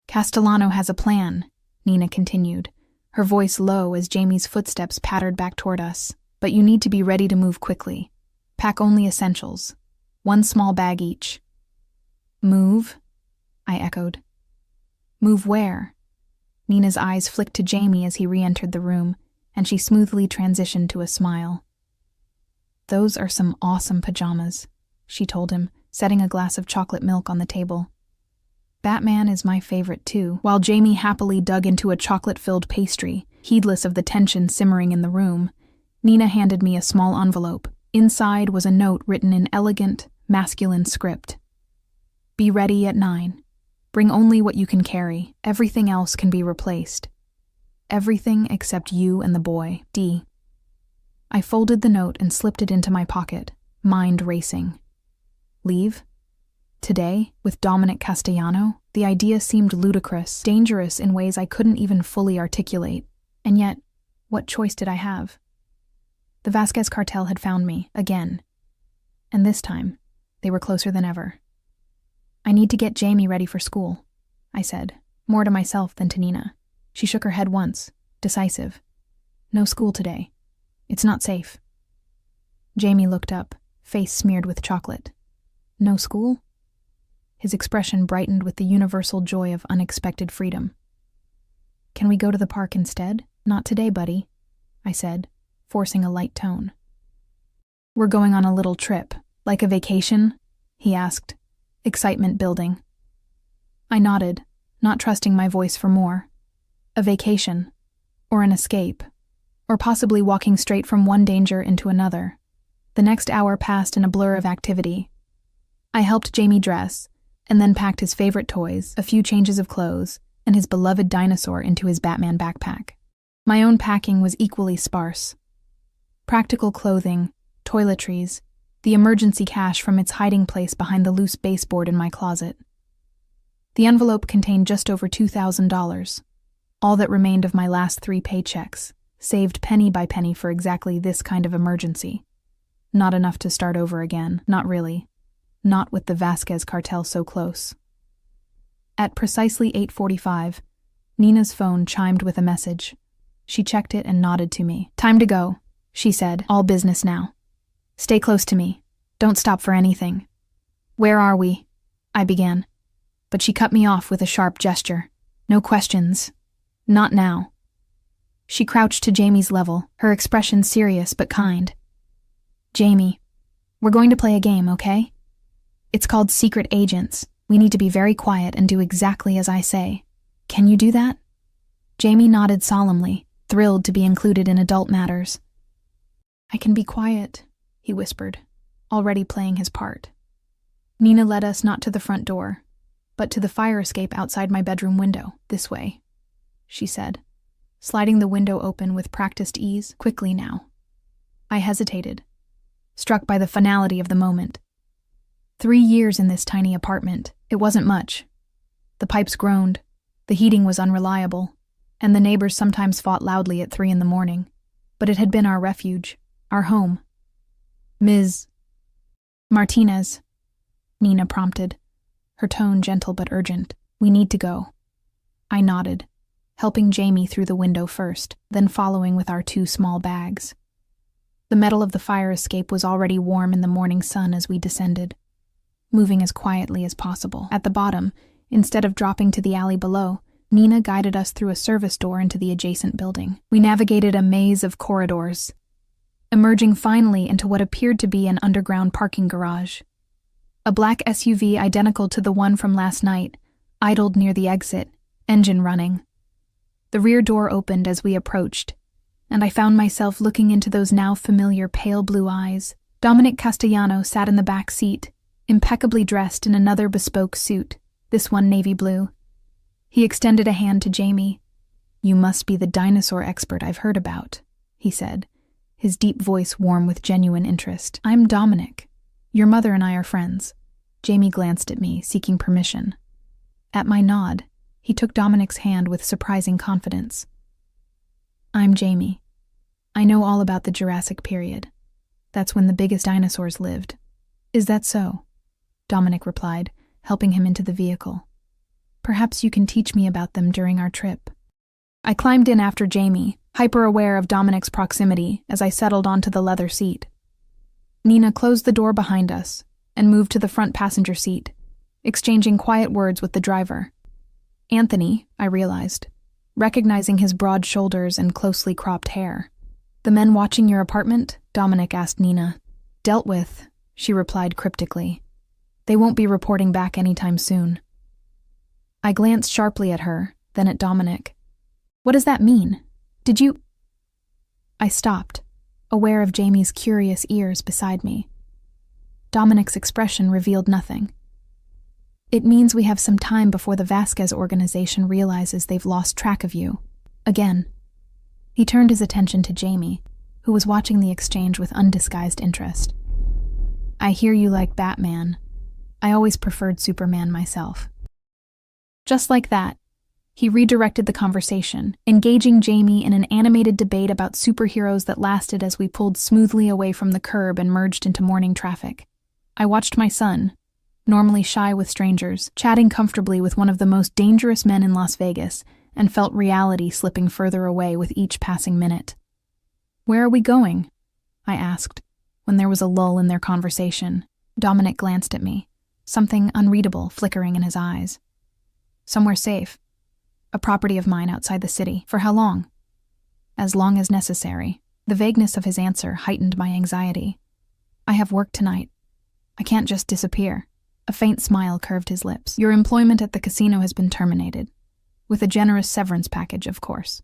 Castellano has a plan," Nina continued, her voice low as Jamie's footsteps pattered back toward us. "But you need to be ready to move quickly. Pack only essentials. 1 small bag each." "Move?" I echoed. "Move where?" Nina's eyes flicked to Jamie as he re-entered the room, and she smoothly transitioned to a smile. "Those are some awesome pajamas," she told him, setting a glass of chocolate milk on the table. "Batman is my favorite too." While Jamie happily dug into a chocolate-filled pastry, heedless of the tension simmering in the room, Nina handed me a small envelope. Inside was a note written in elegant, masculine script. "Be ready at 9. Bring only what you can carry. Everything else can be replaced. Everything except you and the boy, D." I folded the note and slipped it into my pocket, mind racing. Leave? Today, with Dominic Castellano? The idea seemed ludicrous, dangerous in ways I couldn't even fully articulate. And yet, what choice did I have? The Vasquez cartel had found me, again. And this time, they were closer than ever. "I need to get Jamie ready for school," I said, more to myself than to Nina. She shook her head once, decisive. "No school today. It's not safe." Jamie looked up, face smeared with chocolate. "No school?" His expression brightened with the universal joy of unexpected freedom. "Can we go to the park instead?" "Not today, buddy," I said, forcing a light tone. "We're going on a little trip, like a vacation?" he asked, excitement building. I nodded, not trusting my voice for more. A vacation, or an escape, or possibly walking straight from one danger into another. The next hour passed in a blur of activity. I helped Jamie dress, and then packed his favorite toys, a few changes of clothes, and his beloved dinosaur into his Batman backpack. My own packing was equally sparse. Practical clothing, toiletries, the emergency cash from its hiding place behind the loose baseboard in my closet. The envelope contained just over $2,000, all that remained of my last 3 paychecks, saved penny by penny for exactly this kind of emergency. Not enough to start over again, not really. Not with the Vasquez cartel so close. At precisely 8:45, Nina's phone chimed with a message. She checked it and nodded to me. "Time to go," she said, "all business now. Stay close to me. Don't stop for anything." "Where are we?" I began, but she cut me off with a sharp gesture. "No questions. Not now." She crouched to Jamie's level, her expression serious but kind. "Jamie, we're going to play a game, okay? It's called Secret Agents. We need to be very quiet and do exactly as I say. Can you do that?" Jamie nodded solemnly, thrilled to be included in adult matters. "I can be quiet," he whispered, already playing his part. Nina led us not to the front door, but to the fire escape outside my bedroom window. "This way," she said, sliding the window open with practiced ease. "Quickly now." I hesitated, struck by the finality of the moment. 3 years in this tiny apartment, it wasn't much. The pipes groaned, the heating was unreliable, and the neighbors sometimes fought loudly at 3 in the morning. But it had been our refuge, our home. "Ms. Martinez," Nina prompted, her tone gentle but urgent. "We need to go." I nodded, helping Jamie through the window first, then following with our 2 small bags. The metal of the fire escape was already warm in the morning sun as we descended, moving as quietly as possible. At the bottom, instead of dropping to the alley below, Nina guided us through a service door into the adjacent building. We navigated a maze of corridors, emerging finally into what appeared to be an underground parking garage. A black SUV identical to the one from last night idled near the exit, engine running. The rear door opened as we approached, and I found myself looking into those now familiar pale blue eyes. Dominic Castellano sat in the back seat, impeccably dressed in another bespoke suit, this one navy blue. He extended a hand to Jamie. "You must be the dinosaur expert I've heard about," he said, his deep voice warm with genuine interest. "I'm Dominic. Your mother and I are friends." Jamie glanced at me, seeking permission. At my nod, he took Dominic's hand with surprising confidence. "I'm Jamie. I know all about the Jurassic period. That's when the biggest dinosaurs lived." "Is that so?" Dominic replied, helping him into the vehicle. "Perhaps you can teach me about them during our trip." I climbed in after Jamie, hyper-aware of Dominic's proximity as I settled onto the leather seat. Nina closed the door behind us and moved to the front passenger seat, exchanging quiet words with the driver. Anthony, I realized, recognizing his broad shoulders and closely cropped hair. "The men watching your apartment?" Dominic asked Nina. "Dealt with," she replied cryptically. "They won't be reporting back anytime soon." I glanced sharply at her, then at Dominic. "What does that mean? Did you—" I stopped, aware of Jamie's curious ears beside me. Dominic's expression revealed nothing. "It means we have some time before the Vasquez organization realizes they've lost track of you. Again." He turned his attention to Jamie, who was watching the exchange with undisguised interest. "I hear you like Batman. I always preferred Superman myself." Just like that, he redirected the conversation, engaging Jamie in an animated debate about superheroes that lasted as we pulled smoothly away from the curb and merged into morning traffic. I watched my son, normally shy with strangers, chatting comfortably with one of the most dangerous men in Las Vegas, and felt reality slipping further away with each passing minute. "Where are we going?" I asked, when there was a lull in their conversation. Dominic glanced at me, something unreadable flickering in his eyes. "Somewhere safe. A property of mine outside the city. For how long?" "As long as necessary." The vagueness of his answer heightened my anxiety. "I have work tonight. I can't just disappear." A faint smile curved his lips. "Your employment at the casino has been terminated. With a generous severance package, of course."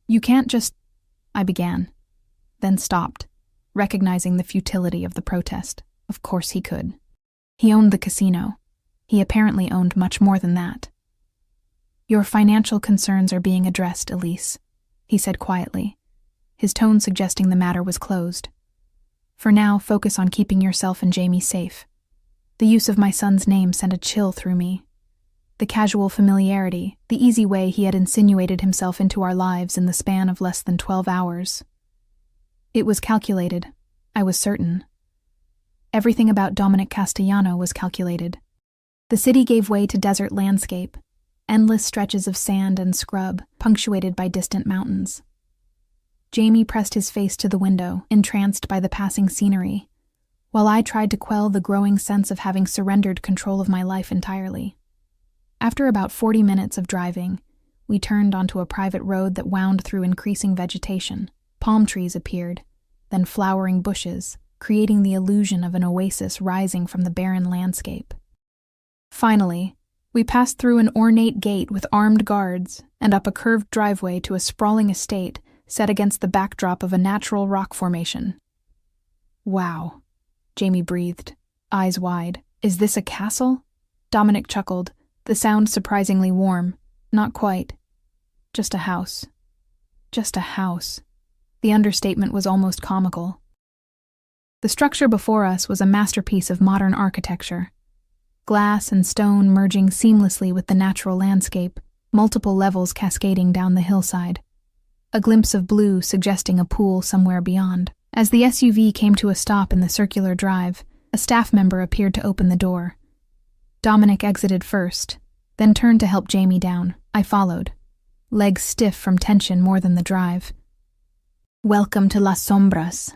"You can't just—" I began, then stopped, recognizing the futility of the protest. Of course he could. He owned the casino. He apparently owned much more than that. "Your financial concerns are being addressed, Elise," he said quietly, his tone suggesting the matter was closed. "For now, focus on keeping yourself and Jamie safe." The use of my son's name sent a chill through me. The casual familiarity, the easy way he had insinuated himself into our lives in the span of less than 12 hours. It was calculated, I was certain. Everything about Dominic Castellano was calculated. The city gave way to desert landscape, endless stretches of sand and scrub, punctuated by distant mountains. Jamie pressed his face to the window, entranced by the passing scenery, while I tried to quell the growing sense of having surrendered control of my life entirely. After about 40 minutes of driving, we turned onto a private road that wound through increasing vegetation. Palm trees appeared, then flowering bushes, creating the illusion of an oasis rising from the barren landscape. Finally, we passed through an ornate gate with armed guards and up a curved driveway to a sprawling estate set against the backdrop of a natural rock formation. "Wow," Jamie breathed, eyes wide. "Is this a castle?" Dominic chuckled, the sound surprisingly warm. "Not quite. Just a house." Just a house. The understatement was almost comical. The structure before us was a masterpiece of modern architecture. Glass and stone merging seamlessly with the natural landscape, multiple levels cascading down the hillside. A glimpse of blue suggesting a pool somewhere beyond. As the SUV came to a stop in the circular drive, a staff member appeared to open the door. Dominic exited first, then turned to help Jamie down. I followed, legs stiff from tension more than the drive. "Welcome to Las Sombras,"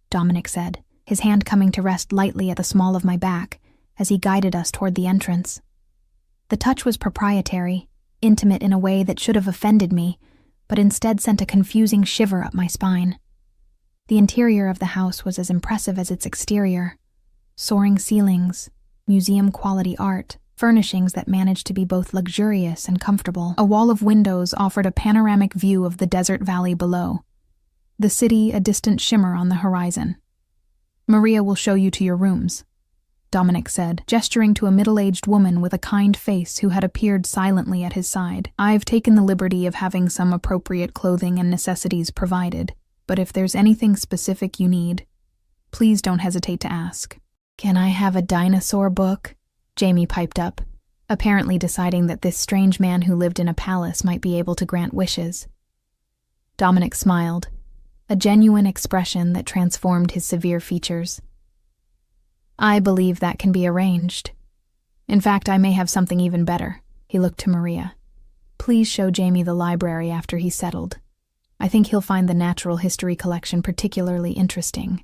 Dominic said, his hand coming to rest lightly at the small of my back as he guided us toward the entrance. The touch was proprietary, intimate in a way that should have offended me, but instead sent a confusing shiver up my spine. The interior of the house was as impressive as its exterior. Soaring ceilings, museum-quality art, furnishings that managed to be both luxurious and comfortable. A wall of windows offered a panoramic view of the desert valley below. The city a distant shimmer on the horizon. "Maria will show you to your rooms," Dominic said, gesturing to a middle-aged woman with a kind face who had appeared silently at his side. "I've taken the liberty of having some appropriate clothing and necessities provided, but if there's anything specific you need, please don't hesitate to ask." "Can I have a dinosaur book?" Jamie piped up, apparently deciding that this strange man who lived in a palace might be able to grant wishes. Dominic smiled, a genuine expression that transformed his severe features. "I believe that can be arranged. In fact, I may have something even better." He looked to Maria. "Please show Jamie the library after he's settled. I think he'll find the natural history collection particularly interesting."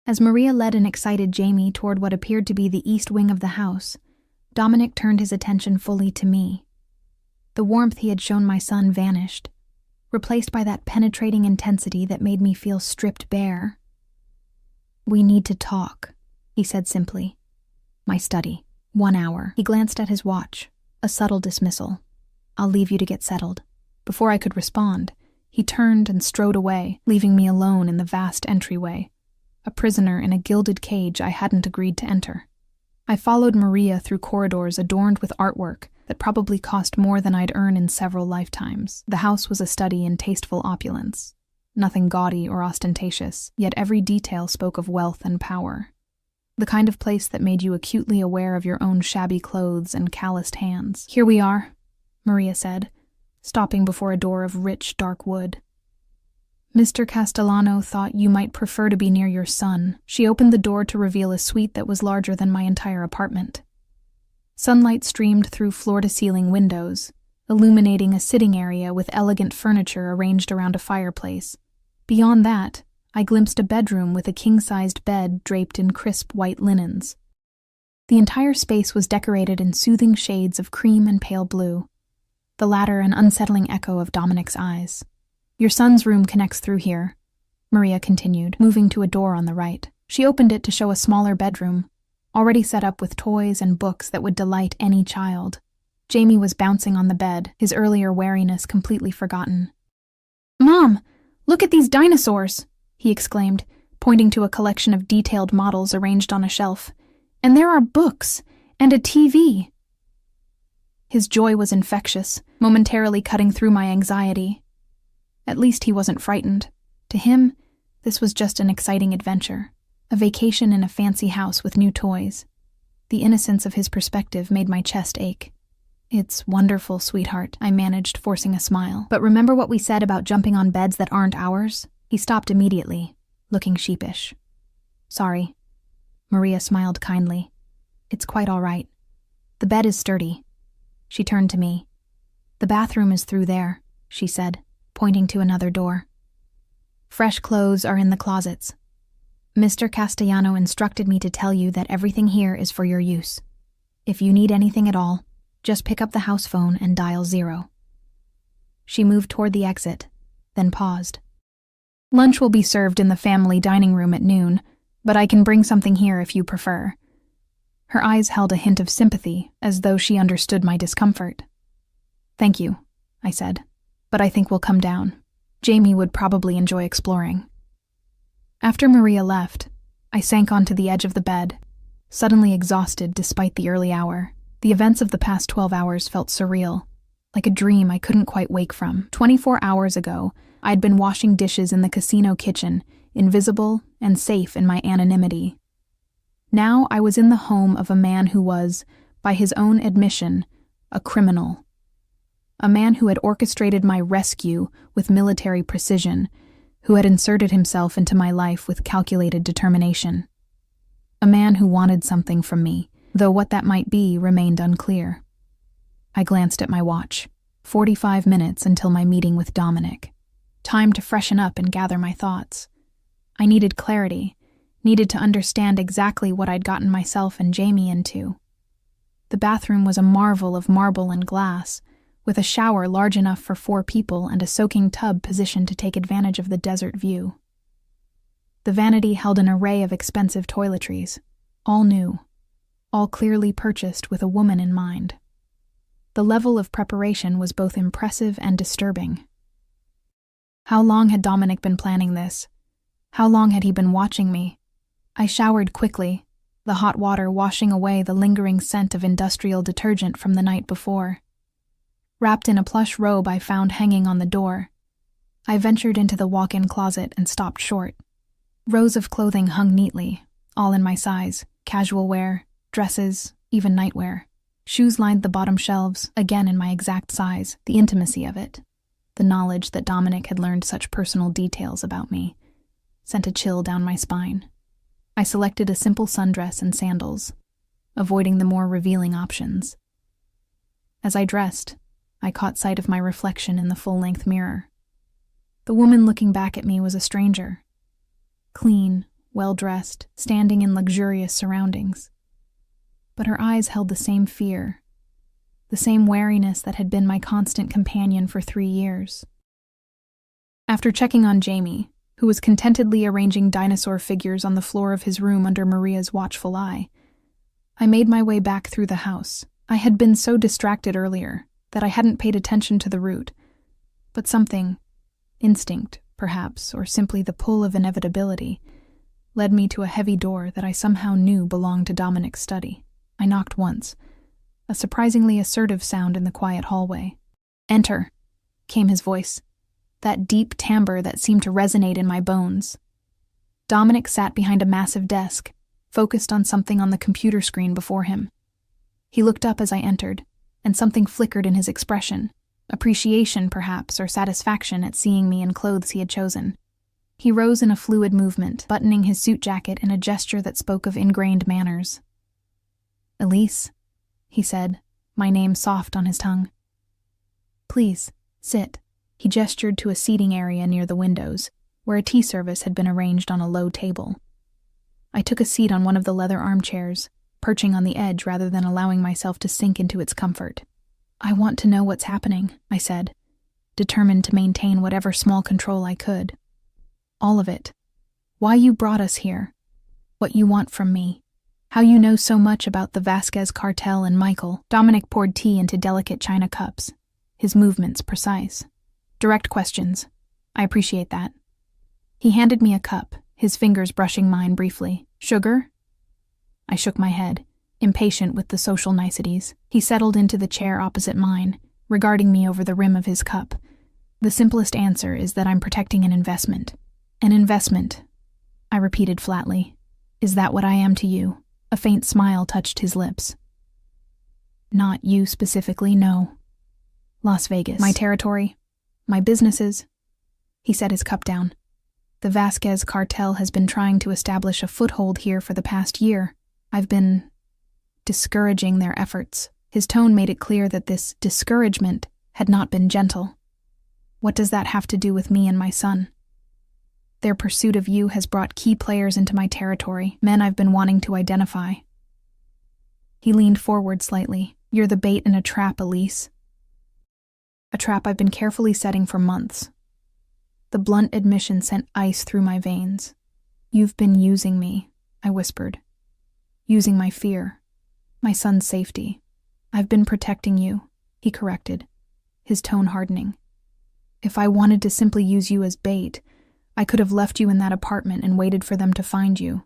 As Maria led an excited Jamie toward what appeared to be the east wing of the house, Dominic turned his attention fully to me. The warmth he had shown my son vanished, replaced by that penetrating intensity that made me feel stripped bare. "We need to talk," he said simply. "My study. 1 hour." He glanced at his watch, a subtle dismissal. "I'll leave you to get settled." Before I could respond, he turned and strode away, leaving me alone in the vast entryway, a prisoner in a gilded cage I hadn't agreed to enter. I followed Maria through corridors adorned with artwork that probably cost more than I'd earn in several lifetimes. The house was a study in tasteful opulence. Nothing gaudy or ostentatious, yet every detail spoke of wealth and power. The kind of place that made you acutely aware of your own shabby clothes and calloused hands. "Here we are," Maria said, stopping before a door of rich, dark wood. "Mr. Castellano thought you might prefer to be near your son." She opened the door to reveal a suite that was larger than my entire apartment. Sunlight streamed through floor-to-ceiling windows, illuminating a sitting area with elegant furniture arranged around a fireplace. Beyond that, I glimpsed a bedroom with a king-sized bed draped in crisp white linens. The entire space was decorated in soothing shades of cream and pale blue, the latter an unsettling echo of Dominic's eyes. "Your son's room connects through here," Maria continued, moving to a door on the right. She opened it to show a smaller bedroom, already set up with toys and books that would delight any child. Jamie was bouncing on the bed, his earlier wariness completely forgotten. "Mom, look at these dinosaurs!" he exclaimed, pointing to a collection of detailed models arranged on a shelf. "And there are books, and a TV." His joy was infectious, momentarily cutting through my anxiety. At least he wasn't frightened. To him, this was just an exciting adventure, a vacation in a fancy house with new toys. The innocence of his perspective made my chest ache. "It's wonderful, sweetheart," I managed, forcing a smile. "But remember what we said about jumping on beds that aren't ours?" He stopped immediately, looking sheepish. "Sorry." Maria smiled kindly. "It's quite all right. The bed is sturdy." She turned to me. "The bathroom is through there," she said, pointing to another door. "Fresh clothes are in the closets. Mr. Castellano instructed me to tell you that everything here is for your use. If you need anything at all, just pick up the house phone and dial 0. She moved toward the exit, then paused. "Lunch will be served in the family dining room at noon, but I can bring something here if you prefer." Her eyes held a hint of sympathy, as though she understood my discomfort. "Thank you," I said, "but I think we'll come down. Jamie would probably enjoy exploring." After Maria left, I sank onto the edge of the bed, suddenly exhausted despite the early hour. The events of the past 12 hours felt surreal, like a dream I couldn't quite wake from. 24 hours ago, I'd been washing dishes in the casino kitchen, invisible and safe in my anonymity. Now I was in the home of a man who was, by his own admission, a criminal. A man who had orchestrated my rescue with military precision, who had inserted himself into my life with calculated determination. A man who wanted something from me, though what that might be remained unclear. I glanced at my watch. 45 minutes until my meeting with Dominic. Time to freshen up and gather my thoughts. I needed clarity, needed to understand exactly what I'd gotten myself and Jamie into. The bathroom was a marvel of marble and glass, with a shower large enough for 4 people and a soaking tub positioned to take advantage of the desert view. The vanity held an array of expensive toiletries, all new, all clearly purchased with a woman in mind. The level of preparation was both impressive and disturbing. How long had Dominic been planning this? How long had he been watching me? I showered quickly, the hot water washing away the lingering scent of industrial detergent from the night before. Wrapped in a plush robe I found hanging on the door, I ventured into the walk-in closet and stopped short. Rows of clothing hung neatly, all in my size, casual wear, dresses, even nightwear. Shoes lined the bottom shelves, again in my exact size. The intimacy of it, the knowledge that Dominic had learned such personal details about me, sent a chill down my spine. I selected a simple sundress and sandals, avoiding the more revealing options. As I dressed, I caught sight of my reflection in the full-length mirror. The woman looking back at me was a stranger. Clean, well-dressed, standing in luxurious surroundings. But her eyes held the same fear, the same wariness that had been my constant companion for 3 years. After checking on Jamie, who was contentedly arranging dinosaur figures on the floor of his room under Maria's watchful eye, I made my way back through the house. I had been so distracted earlier that I hadn't paid attention to the route, but something, instinct, perhaps, or simply the pull of inevitability, led me to a heavy door that I somehow knew belonged to Dominic's study. I knocked once, a surprisingly assertive sound in the quiet hallway. "Enter," came his voice, that deep timbre that seemed to resonate in my bones. Dominic sat behind a massive desk, focused on something on the computer screen before him. He looked up as I entered, and something flickered in his expression, appreciation perhaps, or satisfaction at seeing me in clothes he had chosen. He rose in a fluid movement, buttoning his suit jacket in a gesture that spoke of ingrained manners. "Elise," he said, my name soft on his tongue. "Please, sit." He gestured to a seating area near the windows, where a tea service had been arranged on a low table. I took a seat on one of the leather armchairs, perching on the edge rather than allowing myself to sink into its comfort. "I want to know what's happening," I said, determined to maintain whatever small control I could. "All of it. Why you brought us here. What you want from me. How you know so much about the Vasquez cartel and Michael." Dominic poured tea into delicate china cups, his movements precise. "Direct questions. I appreciate that." He handed me a cup, his fingers brushing mine briefly. "Sugar?" I shook my head, impatient with the social niceties. He settled into the chair opposite mine, regarding me over the rim of his cup. "The simplest answer is that I'm protecting an investment." "An investment," I repeated flatly. "Is that what I am to you?" A faint smile touched his lips. "Not you specifically, no. Las Vegas. My territory. My businesses." He set his cup down. "The Vasquez cartel has been trying to establish a foothold here for the past year. I've been discouraging their efforts." His tone made it clear that this discouragement had not been gentle. "What does that have to do with me and my son?" "Their pursuit of you has brought key players into my territory, men I've been wanting to identify." He leaned forward slightly. "You're the bait in a trap, Elise. A trap I've been carefully setting for months." The blunt admission sent ice through my veins. "You've been using me," I whispered. "Using my fear, my son's safety. I've been protecting you," he corrected, his tone hardening. "If I wanted to simply use you as bait, I could have left you in that apartment and waited for them to find you,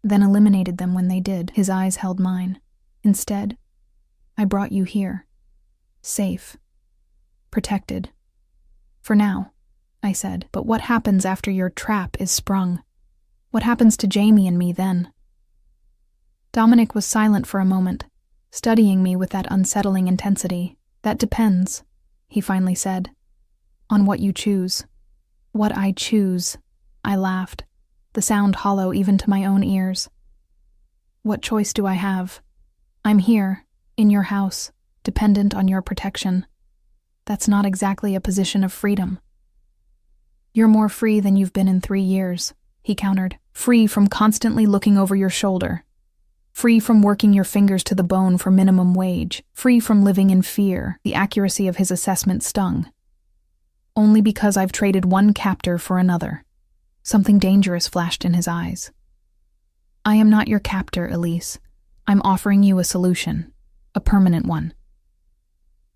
then eliminated them when they did." His eyes held mine. "Instead, I brought you here. Safe. Protected. For now," I said. "But what happens after your trap is sprung? What happens to Jamie and me then?" Dominic was silent for a moment, studying me with that unsettling intensity. "That depends," he finally said, "on what you choose." "What I choose," I laughed, the sound hollow even to my own ears. "What choice do I have? I'm here, in your house, dependent on your protection. That's not exactly a position of freedom." "You're more free than you've been in 3 years," he countered. "Free from constantly looking over your shoulder. Free from working your fingers to the bone for minimum wage. Free from living in fear." The accuracy of his assessment stung. "Only because I've traded one captor for another." Something dangerous flashed in his eyes. "I am not your captor, Elise. I'm offering you a solution. A permanent one."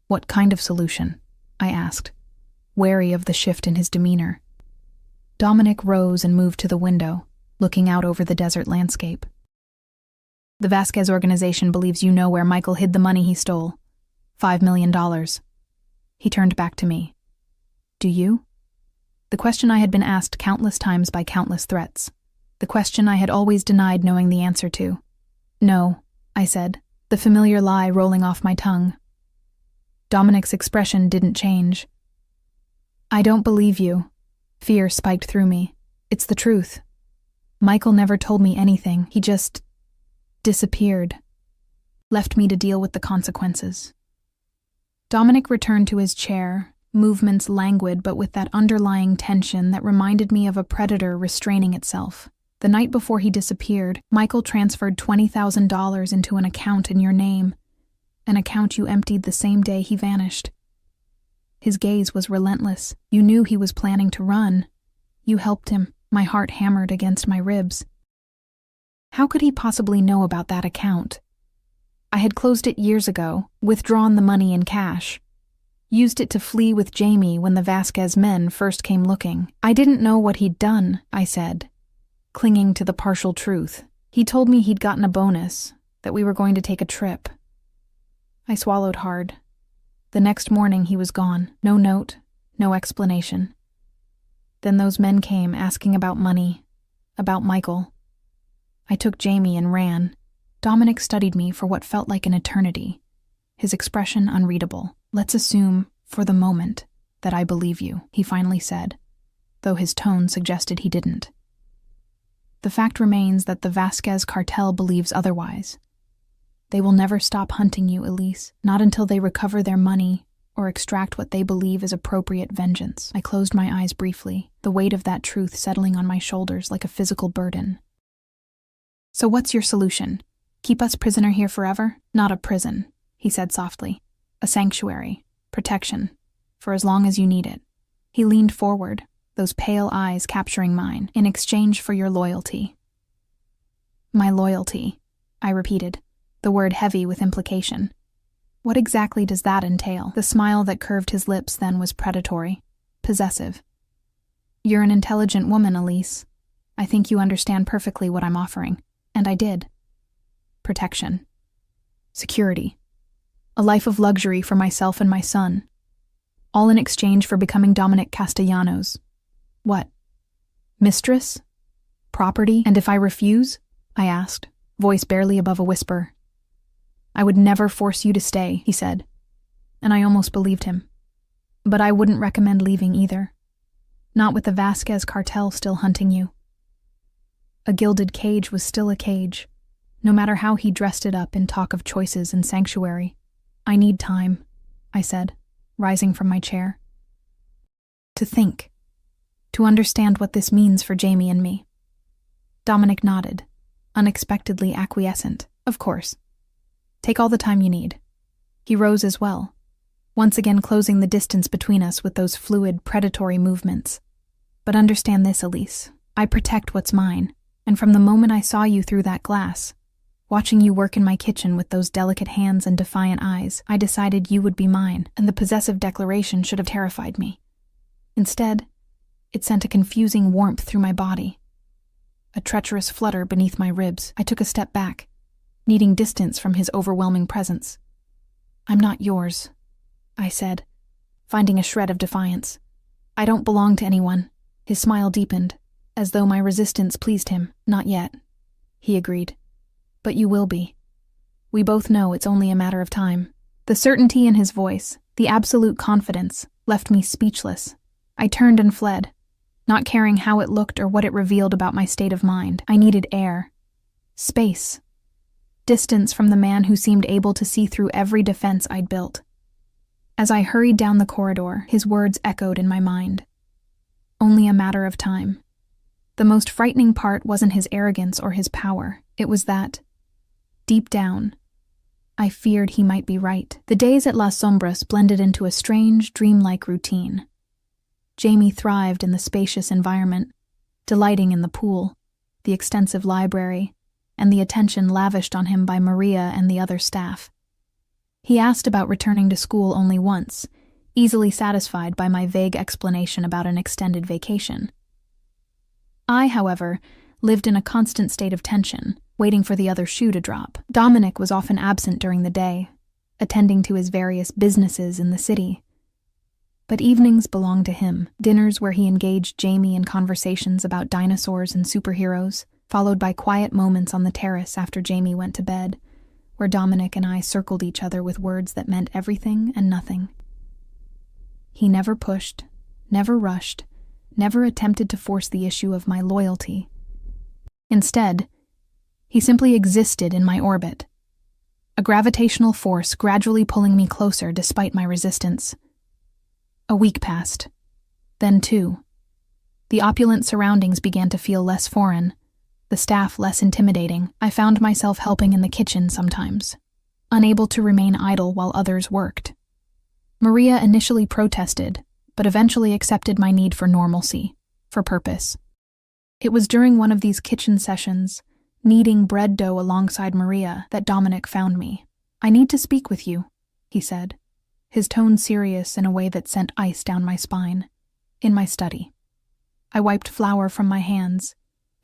"What kind of solution?" I asked, wary of the shift in his demeanor. Dominic rose and moved to the window, looking out over the desert landscape. "The Vasquez organization believes you know where Michael hid the money he stole. $5 million. He turned back to me. "Do you?" The question I had been asked countless times by countless threats. The question I had always denied knowing the answer to. "No," I said, the familiar lie rolling off my tongue. Dominic's expression didn't change. "I don't believe you." Fear spiked through me. "It's the truth. Michael never told me anything. He just disappeared. Left me to deal with the consequences." Dominic returned to his chair, movements languid but with that underlying tension that reminded me of a predator restraining itself. "The night before he disappeared, Michael transferred $20,000 into an account in your name. An account you emptied the same day he vanished. His gaze was relentless. You knew he was planning to run. You helped him. My heart hammered against my ribs. How could he possibly know about that account? I had closed it years ago, withdrawn the money in cash. Used it to flee with Jamie when the Vasquez men first came looking. I didn't know what he'd done, I said, clinging to the partial truth. He told me he'd gotten a bonus, that we were going to take a trip. I swallowed hard. The next morning he was gone. No note, no explanation. Then those men came asking about money, about Michael. I took Jamie and ran. Dominic studied me for what felt like an eternity, his expression unreadable. "Let's assume, for the moment, that I believe you," he finally said, though his tone suggested he didn't. "The fact remains that the Vasquez cartel believes otherwise. They will never stop hunting you, Elise, not until they recover their money or extract what they believe is appropriate vengeance." I closed my eyes briefly, the weight of that truth settling on my shoulders like a physical burden. "So what's your solution? Keep us prisoner here forever?" "Not a prison," he said softly. "A sanctuary, protection, for as long as you need it." He leaned forward, those pale eyes capturing mine, "in exchange for your loyalty." "My loyalty," I repeated, the word heavy with implication. "What exactly does that entail?" The smile that curved his lips then was predatory, possessive. "You're an intelligent woman, Elise. I think you understand perfectly what I'm offering." And I did. Protection. Security. A life of luxury for myself and my son. All in exchange for becoming Dominic Castellanos. What? Mistress? Property? And if I refuse? I asked, voice barely above a whisper. "I would never force you to stay," he said, and I almost believed him. "But I wouldn't recommend leaving either. Not with the Vasquez cartel still hunting you." A gilded cage was still a cage, no matter how he dressed it up in talk of choices and sanctuary. "I need time," I said, rising from my chair. "To think. To understand what this means for Jamie and me." Dominic nodded, unexpectedly acquiescent. "Of course. Take all the time you need." He rose as well, once again closing the distance between us with those fluid, predatory movements. "But understand this, Elise. I protect what's mine, and from the moment I saw you through that glass, watching you work in my kitchen with those delicate hands and defiant eyes, I decided you would be mine, and the possessive declaration should have terrified me. Instead, it sent a confusing warmth through my body, a treacherous flutter beneath my ribs. I took a step back, needing distance from his overwhelming presence. "I'm not yours," I said, finding a shred of defiance. "I don't belong to anyone." His smile deepened, as though my resistance pleased him. "Not yet," he agreed. "But you will be. We both know it's only a matter of time." The certainty in his voice, the absolute confidence, left me speechless. I turned and fled, not caring how it looked or what it revealed about my state of mind. I needed air, space, distance from the man who seemed able to see through every defense I'd built. As I hurried down the corridor, his words echoed in my mind. Only a matter of time. The most frightening part wasn't his arrogance or his power. It was that, deep down, I feared he might be right. The days at Las Sombras blended into a strange, dreamlike routine. Jamie thrived in the spacious environment, delighting in the pool, the extensive library, and the attention lavished on him by Maria and the other staff. He asked about returning to school only once, easily satisfied by my vague explanation about an extended vacation. I, however, lived in a constant state of tension, waiting for the other shoe to drop. Dominic was often absent during the day, attending to his various businesses in the city. But evenings belonged to him, dinners where he engaged Jamie in conversations about dinosaurs and superheroes, followed by quiet moments on the terrace after Jamie went to bed, where Dominic and I circled each other with words that meant everything and nothing. He never pushed, never rushed, never attempted to force the issue of my loyalty. Instead, he simply existed in my orbit, a gravitational force gradually pulling me closer despite my resistance. A week passed. Then two. The opulent surroundings began to feel less foreign, the staff less intimidating. I found myself helping in the kitchen sometimes, unable to remain idle while others worked. Maria initially protested, but eventually accepted my need for normalcy, for purpose. It was during one of these kitchen sessions, kneading bread dough alongside Maria, that Dominic found me. "I need to speak with you," he said, his tone serious in a way that sent ice down my spine. "In my study." I wiped flour from my hands,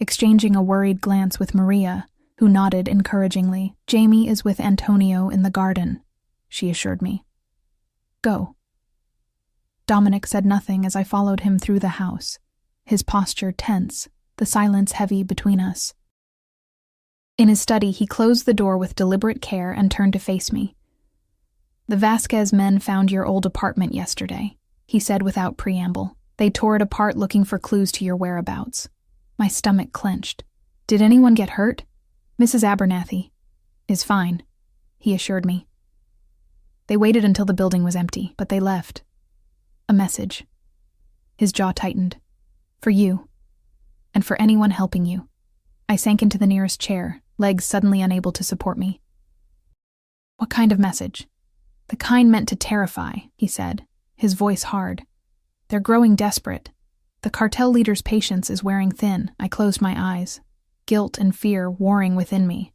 exchanging a worried glance with Maria, who nodded encouragingly. "Jamie is with Antonio in the garden," she assured me. "Go." Dominic said nothing as I followed him through the house, his posture tense, the silence heavy between us. In his study, he closed the door with deliberate care and turned to face me. "The Vasquez men found your old apartment yesterday," he said without preamble. "They tore it apart looking for clues to your whereabouts." My stomach clenched. "Did anyone get hurt?" "Mrs. Abernathy is fine," he assured me. "They waited until the building was empty, but they left a message." His jaw tightened. "For you, and for anyone helping you." I sank into the nearest chair, legs suddenly unable to support me. "What kind of message?" "The kind meant to terrify," he said, his voice hard. "They're growing desperate. The cartel leader's patience is wearing thin." I closed my eyes, guilt and fear warring within me.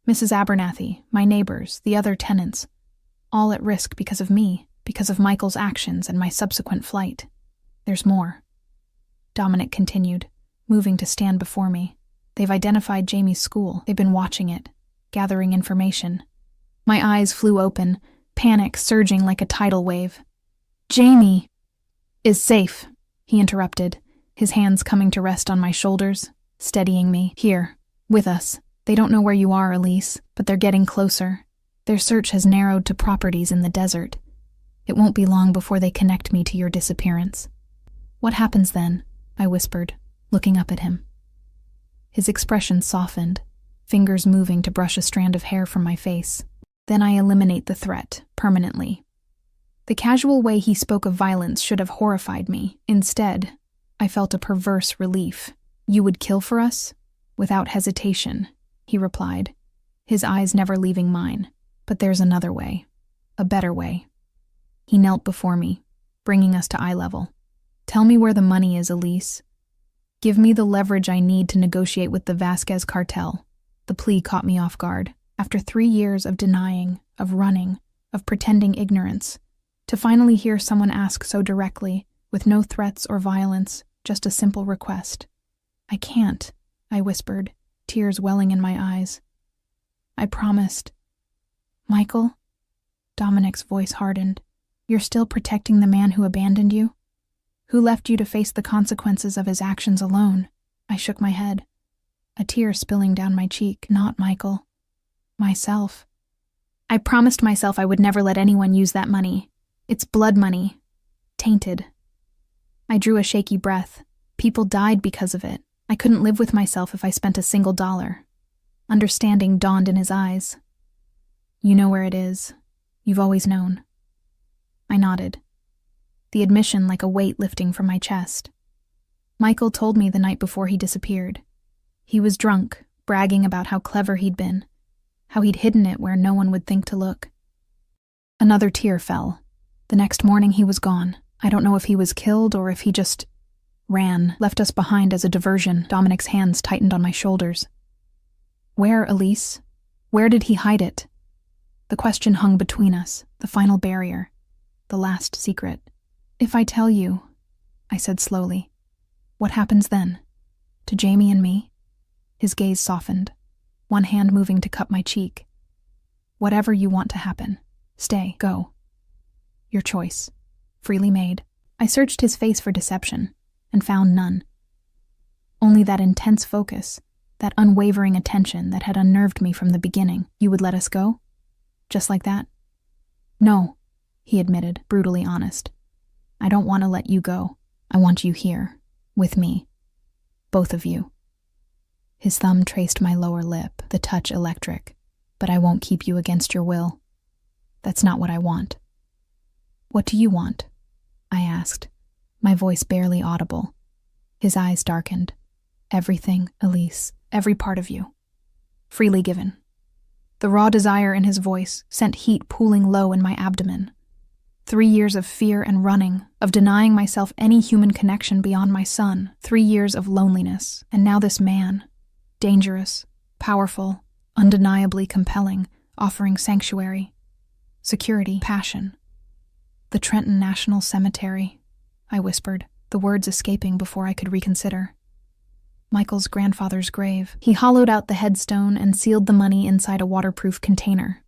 Mrs. Abernathy, my neighbors, the other tenants, all at risk because of me, because of Michael's actions and my subsequent flight. "There's more," Dominic continued, moving to stand before me. "They've identified Jamie's school. They've been watching it, gathering information." My eyes flew open, panic surging like a tidal wave. "Jamie is safe," he interrupted, his hands coming to rest on my shoulders, steadying me. "Here, with us. They don't know where you are, Elise, but they're getting closer. Their search has narrowed to properties in the desert. It won't be long before they connect me to your disappearance." "What happens then?" I whispered, looking up at him. His expression softened, fingers moving to brush a strand of hair from my face. "Then I eliminate the threat, permanently." The casual way he spoke of violence should have horrified me. Instead, I felt a perverse relief. "You would kill for us?" "Without hesitation," he replied, his eyes never leaving mine. "But there's another way, a better way." He knelt before me, bringing us to eye level. "Tell me where the money is, Elise. Give me the leverage I need to negotiate with the Vasquez cartel." The plea caught me off guard. After 3 years of denying, of running, of pretending ignorance, to finally hear someone ask so directly, with no threats or violence, just a simple request. "I can't," I whispered, tears welling in my eyes. "I promised." "Michael?" Dominic's voice hardened. "You're still protecting the man who abandoned you? Who left you to face the consequences of his actions alone?" I shook my head, a tear spilling down my cheek. "Not Michael. Myself. I promised myself I would never let anyone use that money. It's blood money. Tainted." I drew a shaky breath. People died because of it. I couldn't live with myself if I spent a single dollar. Understanding dawned in his eyes. "You know where it is. You've always known." I nodded, the admission like a weight lifting from my chest. "Michael told me the night before he disappeared. He was drunk, bragging about how clever he'd been, how he'd hidden it where no one would think to look." Another tear fell. "The next morning he was gone. I don't know if he was killed or if he just ran, left us behind as a diversion." Dominic's hands tightened on my shoulders. "Where, Elise? Where did he hide it?" The question hung between us, the final barrier, the last secret. "If I tell you," I said slowly, "what happens then? To Jamie and me?" His gaze softened, one hand moving to cup my cheek. "Whatever you want to happen. Stay, go. Your choice, freely made." I searched his face for deception, and found none. Only that intense focus, that unwavering attention that had unnerved me from the beginning. "You would let us go? Just like that?" "No," he admitted, brutally honest. "I don't want to let you go. I want you here, with me. Both of you." His thumb traced my lower lip, the touch electric. "But I won't keep you against your will. That's not what I want." "What do you want?" I asked, my voice barely audible. His eyes darkened. "Everything, Elise, every part of you. Freely given." The raw desire in his voice sent heat pooling low in my abdomen. 3 years of fear and running, of denying myself any human connection beyond my son, 3 years of loneliness, and now this man, dangerous, powerful, undeniably compelling, offering sanctuary, security, passion. The Trenton National Cemetery, I whispered, the words escaping before I could reconsider. Michael's grandfather's grave. He hollowed out the headstone and sealed the money inside a waterproof container.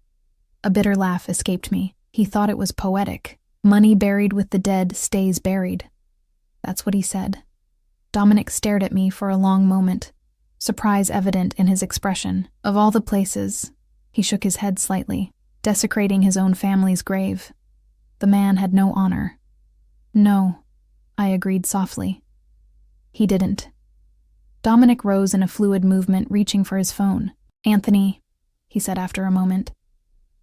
A bitter laugh escaped me. He thought it was poetic. Money buried with the dead stays buried. That's what he said. Dominic stared at me for a long moment, surprise evident in his expression. Of all the places, he shook his head slightly, desecrating his own family's grave. The man had no honor. No, I agreed softly. He didn't. Dominic rose in a fluid movement, reaching for his phone. Anthony, he said after a moment,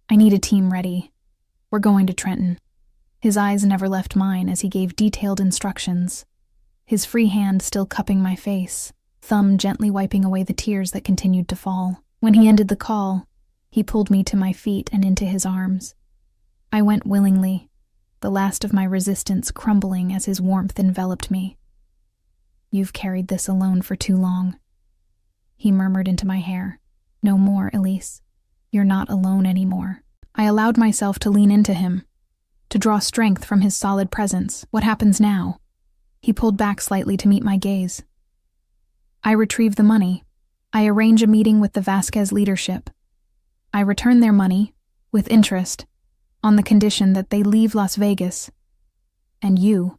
I need a team ready. We're going to Trenton. His eyes never left mine as he gave detailed instructions, his free hand still cupping my face, thumb gently wiping away the tears that continued to fall. When he ended the call, he pulled me to my feet and into his arms. I went willingly, the last of my resistance crumbling as his warmth enveloped me. You've carried this alone for too long, he murmured into my hair. No more, Elise. You're not alone anymore. I allowed myself to lean into him, to draw strength from his solid presence. What happens now? He pulled back slightly to meet my gaze. I retrieve the money. I arrange a meeting with the Vasquez leadership. I return their money, with interest, on the condition that they leave Las Vegas. And you,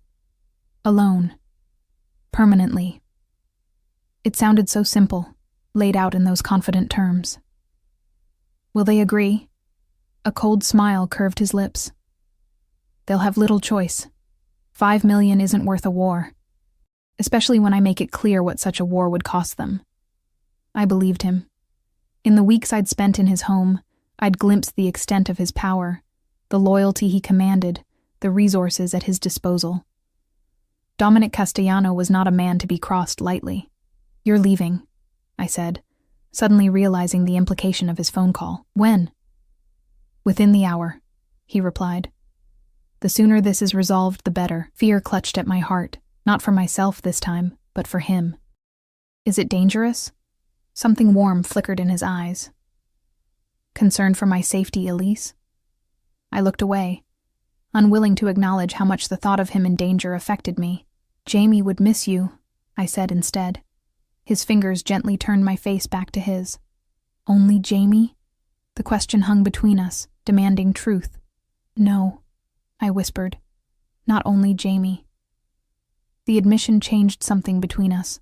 alone. Permanently. It sounded so simple, laid out in those confident terms. Will they agree? A cold smile curved his lips. They'll have little choice. 5 million isn't worth a war, especially when I make it clear what such a war would cost them. I believed him. In the weeks I'd spent in his home, I'd glimpsed the extent of his power, the loyalty he commanded, the resources at his disposal. Dominic Castellano was not a man to be crossed lightly. You're leaving, I said, suddenly realizing the implication of his phone call. When? Within the hour, he replied. The sooner this is resolved, the better. Fear clutched at my heart, not for myself this time, but for him. Is it dangerous? Something warm flickered in his eyes. Concerned for my safety, Elise? I looked away, unwilling to acknowledge how much the thought of him in danger affected me. Jamie would miss you, I said instead. His fingers gently turned my face back to his. Only Jamie? The question hung between us, demanding truth. No, I whispered. Not only Jamie. The admission changed something between us.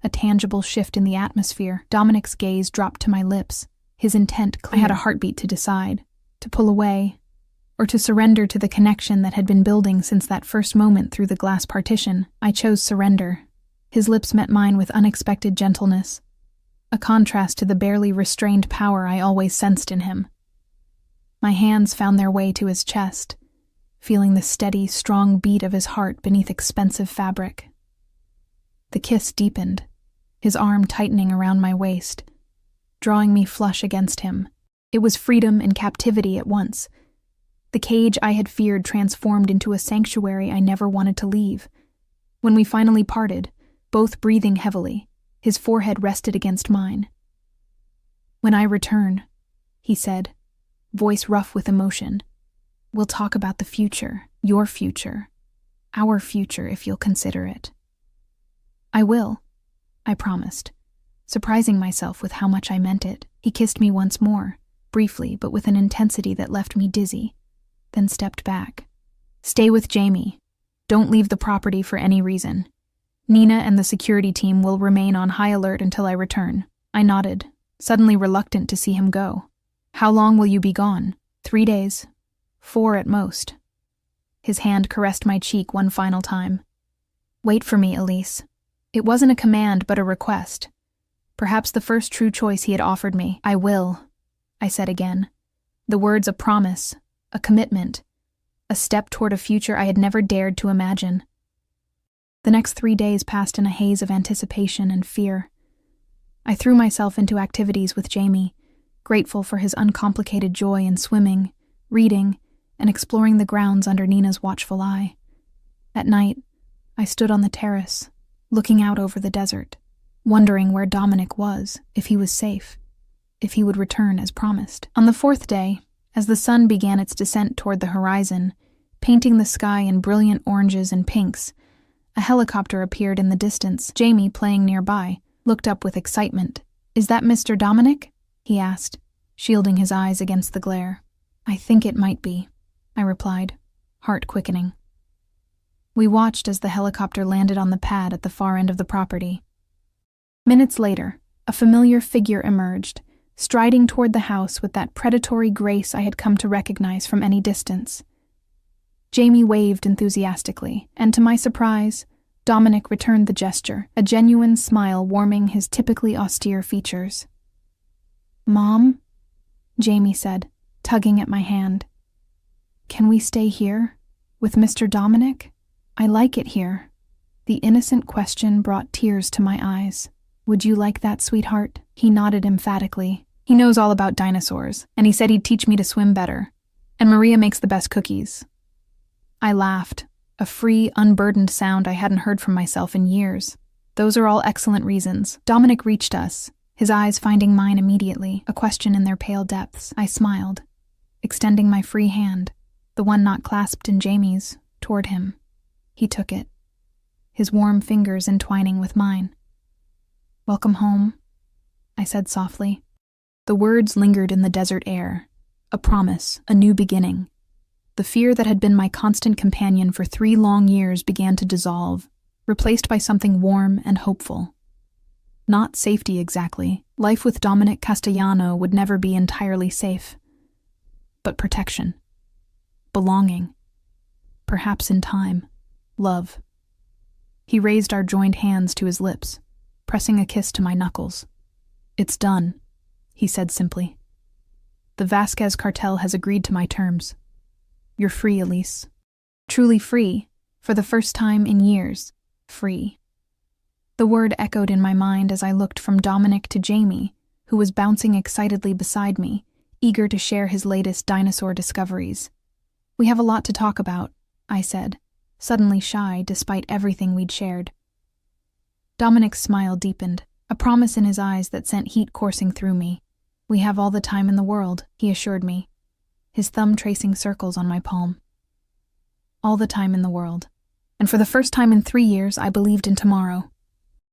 A tangible shift in the atmosphere. Dominic's gaze dropped to my lips, his intent clear. I had a heartbeat to decide, to pull away, or to surrender to the connection that had been building since that first moment through the glass partition. I chose surrender. His lips met mine with unexpected gentleness, a contrast to the barely restrained power I always sensed in him. My hands found their way to his chest, feeling the steady, strong beat of his heart beneath expensive fabric. The kiss deepened, his arm tightening around my waist, drawing me flush against him. It was freedom and captivity at once. The cage I had feared transformed into a sanctuary I never wanted to leave. When we finally parted, both breathing heavily, his forehead rested against mine. When I return, he said, voice rough with emotion, we'll talk about the future, your future, our future if you'll consider it. I will, I promised, surprising myself with how much I meant it. He kissed me once more, briefly but with an intensity that left me dizzy, then stepped back. Stay with Jamie. Don't leave the property for any reason. Nina and the security team will remain on high alert until I return. I nodded, suddenly reluctant to see him go. How long will you be gone? 3 days. 4 at most. His hand caressed my cheek one final time. Wait for me, Elise. It wasn't a command but a request. Perhaps the first true choice he had offered me. I will, I said again. The words a promise, a commitment, a step toward a future I had never dared to imagine. The next 3 days passed in a haze of anticipation and fear. I threw myself into activities with Jamie, grateful for his uncomplicated joy in swimming, reading, and exploring the grounds under Nina's watchful eye. At night, I stood on the terrace, looking out over the desert, wondering where Dominic was, if he was safe, if he would return as promised. On the fourth day, as the sun began its descent toward the horizon, painting the sky in brilliant oranges and pinks, a helicopter appeared in the distance. Jamie, playing nearby, looked up with excitement. "Is that Mr. Dominic?" he asked, shielding his eyes against the glare. "I think it might be," I replied, heart quickening. We watched as the helicopter landed on the pad at the far end of the property. Minutes later, a familiar figure emerged, striding toward the house with that predatory grace I had come to recognize from any distance. Jamie waved enthusiastically, and to my surprise, Dominic returned the gesture, a genuine smile warming his typically austere features. "Mom?" Jamie said, tugging at my hand. "Can we stay here? With Mr. Dominic? I like it here." The innocent question brought tears to my eyes. "Would you like that, sweetheart?" He nodded emphatically. "He knows all about dinosaurs, and he said he'd teach me to swim better. And Maria makes the best cookies." I laughed, a free, unburdened sound I hadn't heard from myself in years. "Those are all excellent reasons." Dominic reached us, his eyes finding mine immediately, a question in their pale depths. I smiled, extending my free hand, the one not clasped in Jamie's, toward him. He took it, his warm fingers entwining with mine. "Welcome home," I said softly. The words lingered in the desert air, a promise, a new beginning. The fear that had been my constant companion for 3 long years began to dissolve, replaced by something warm and hopeful. Not safety exactly. Life with Dominic Castellano would never be entirely safe. But protection. Belonging. Perhaps in time. Love. He raised our joined hands to his lips, pressing a kiss to my knuckles. "It's done," he said simply. "The Vasquez cartel has agreed to my terms. You're free, Elise. Truly free, for the first time in years. Free." The word echoed in my mind as I looked from Dominic to Jamie, who was bouncing excitedly beside me, eager to share his latest dinosaur discoveries. "We have a lot to talk about," I said, suddenly shy despite everything we'd shared. Dominic's smile deepened, a promise in his eyes that sent heat coursing through me. "We have all the time in the world," he assured me, his thumb tracing circles on my palm. All the time in the world. And for the first time in 3 years, I believed in tomorrow.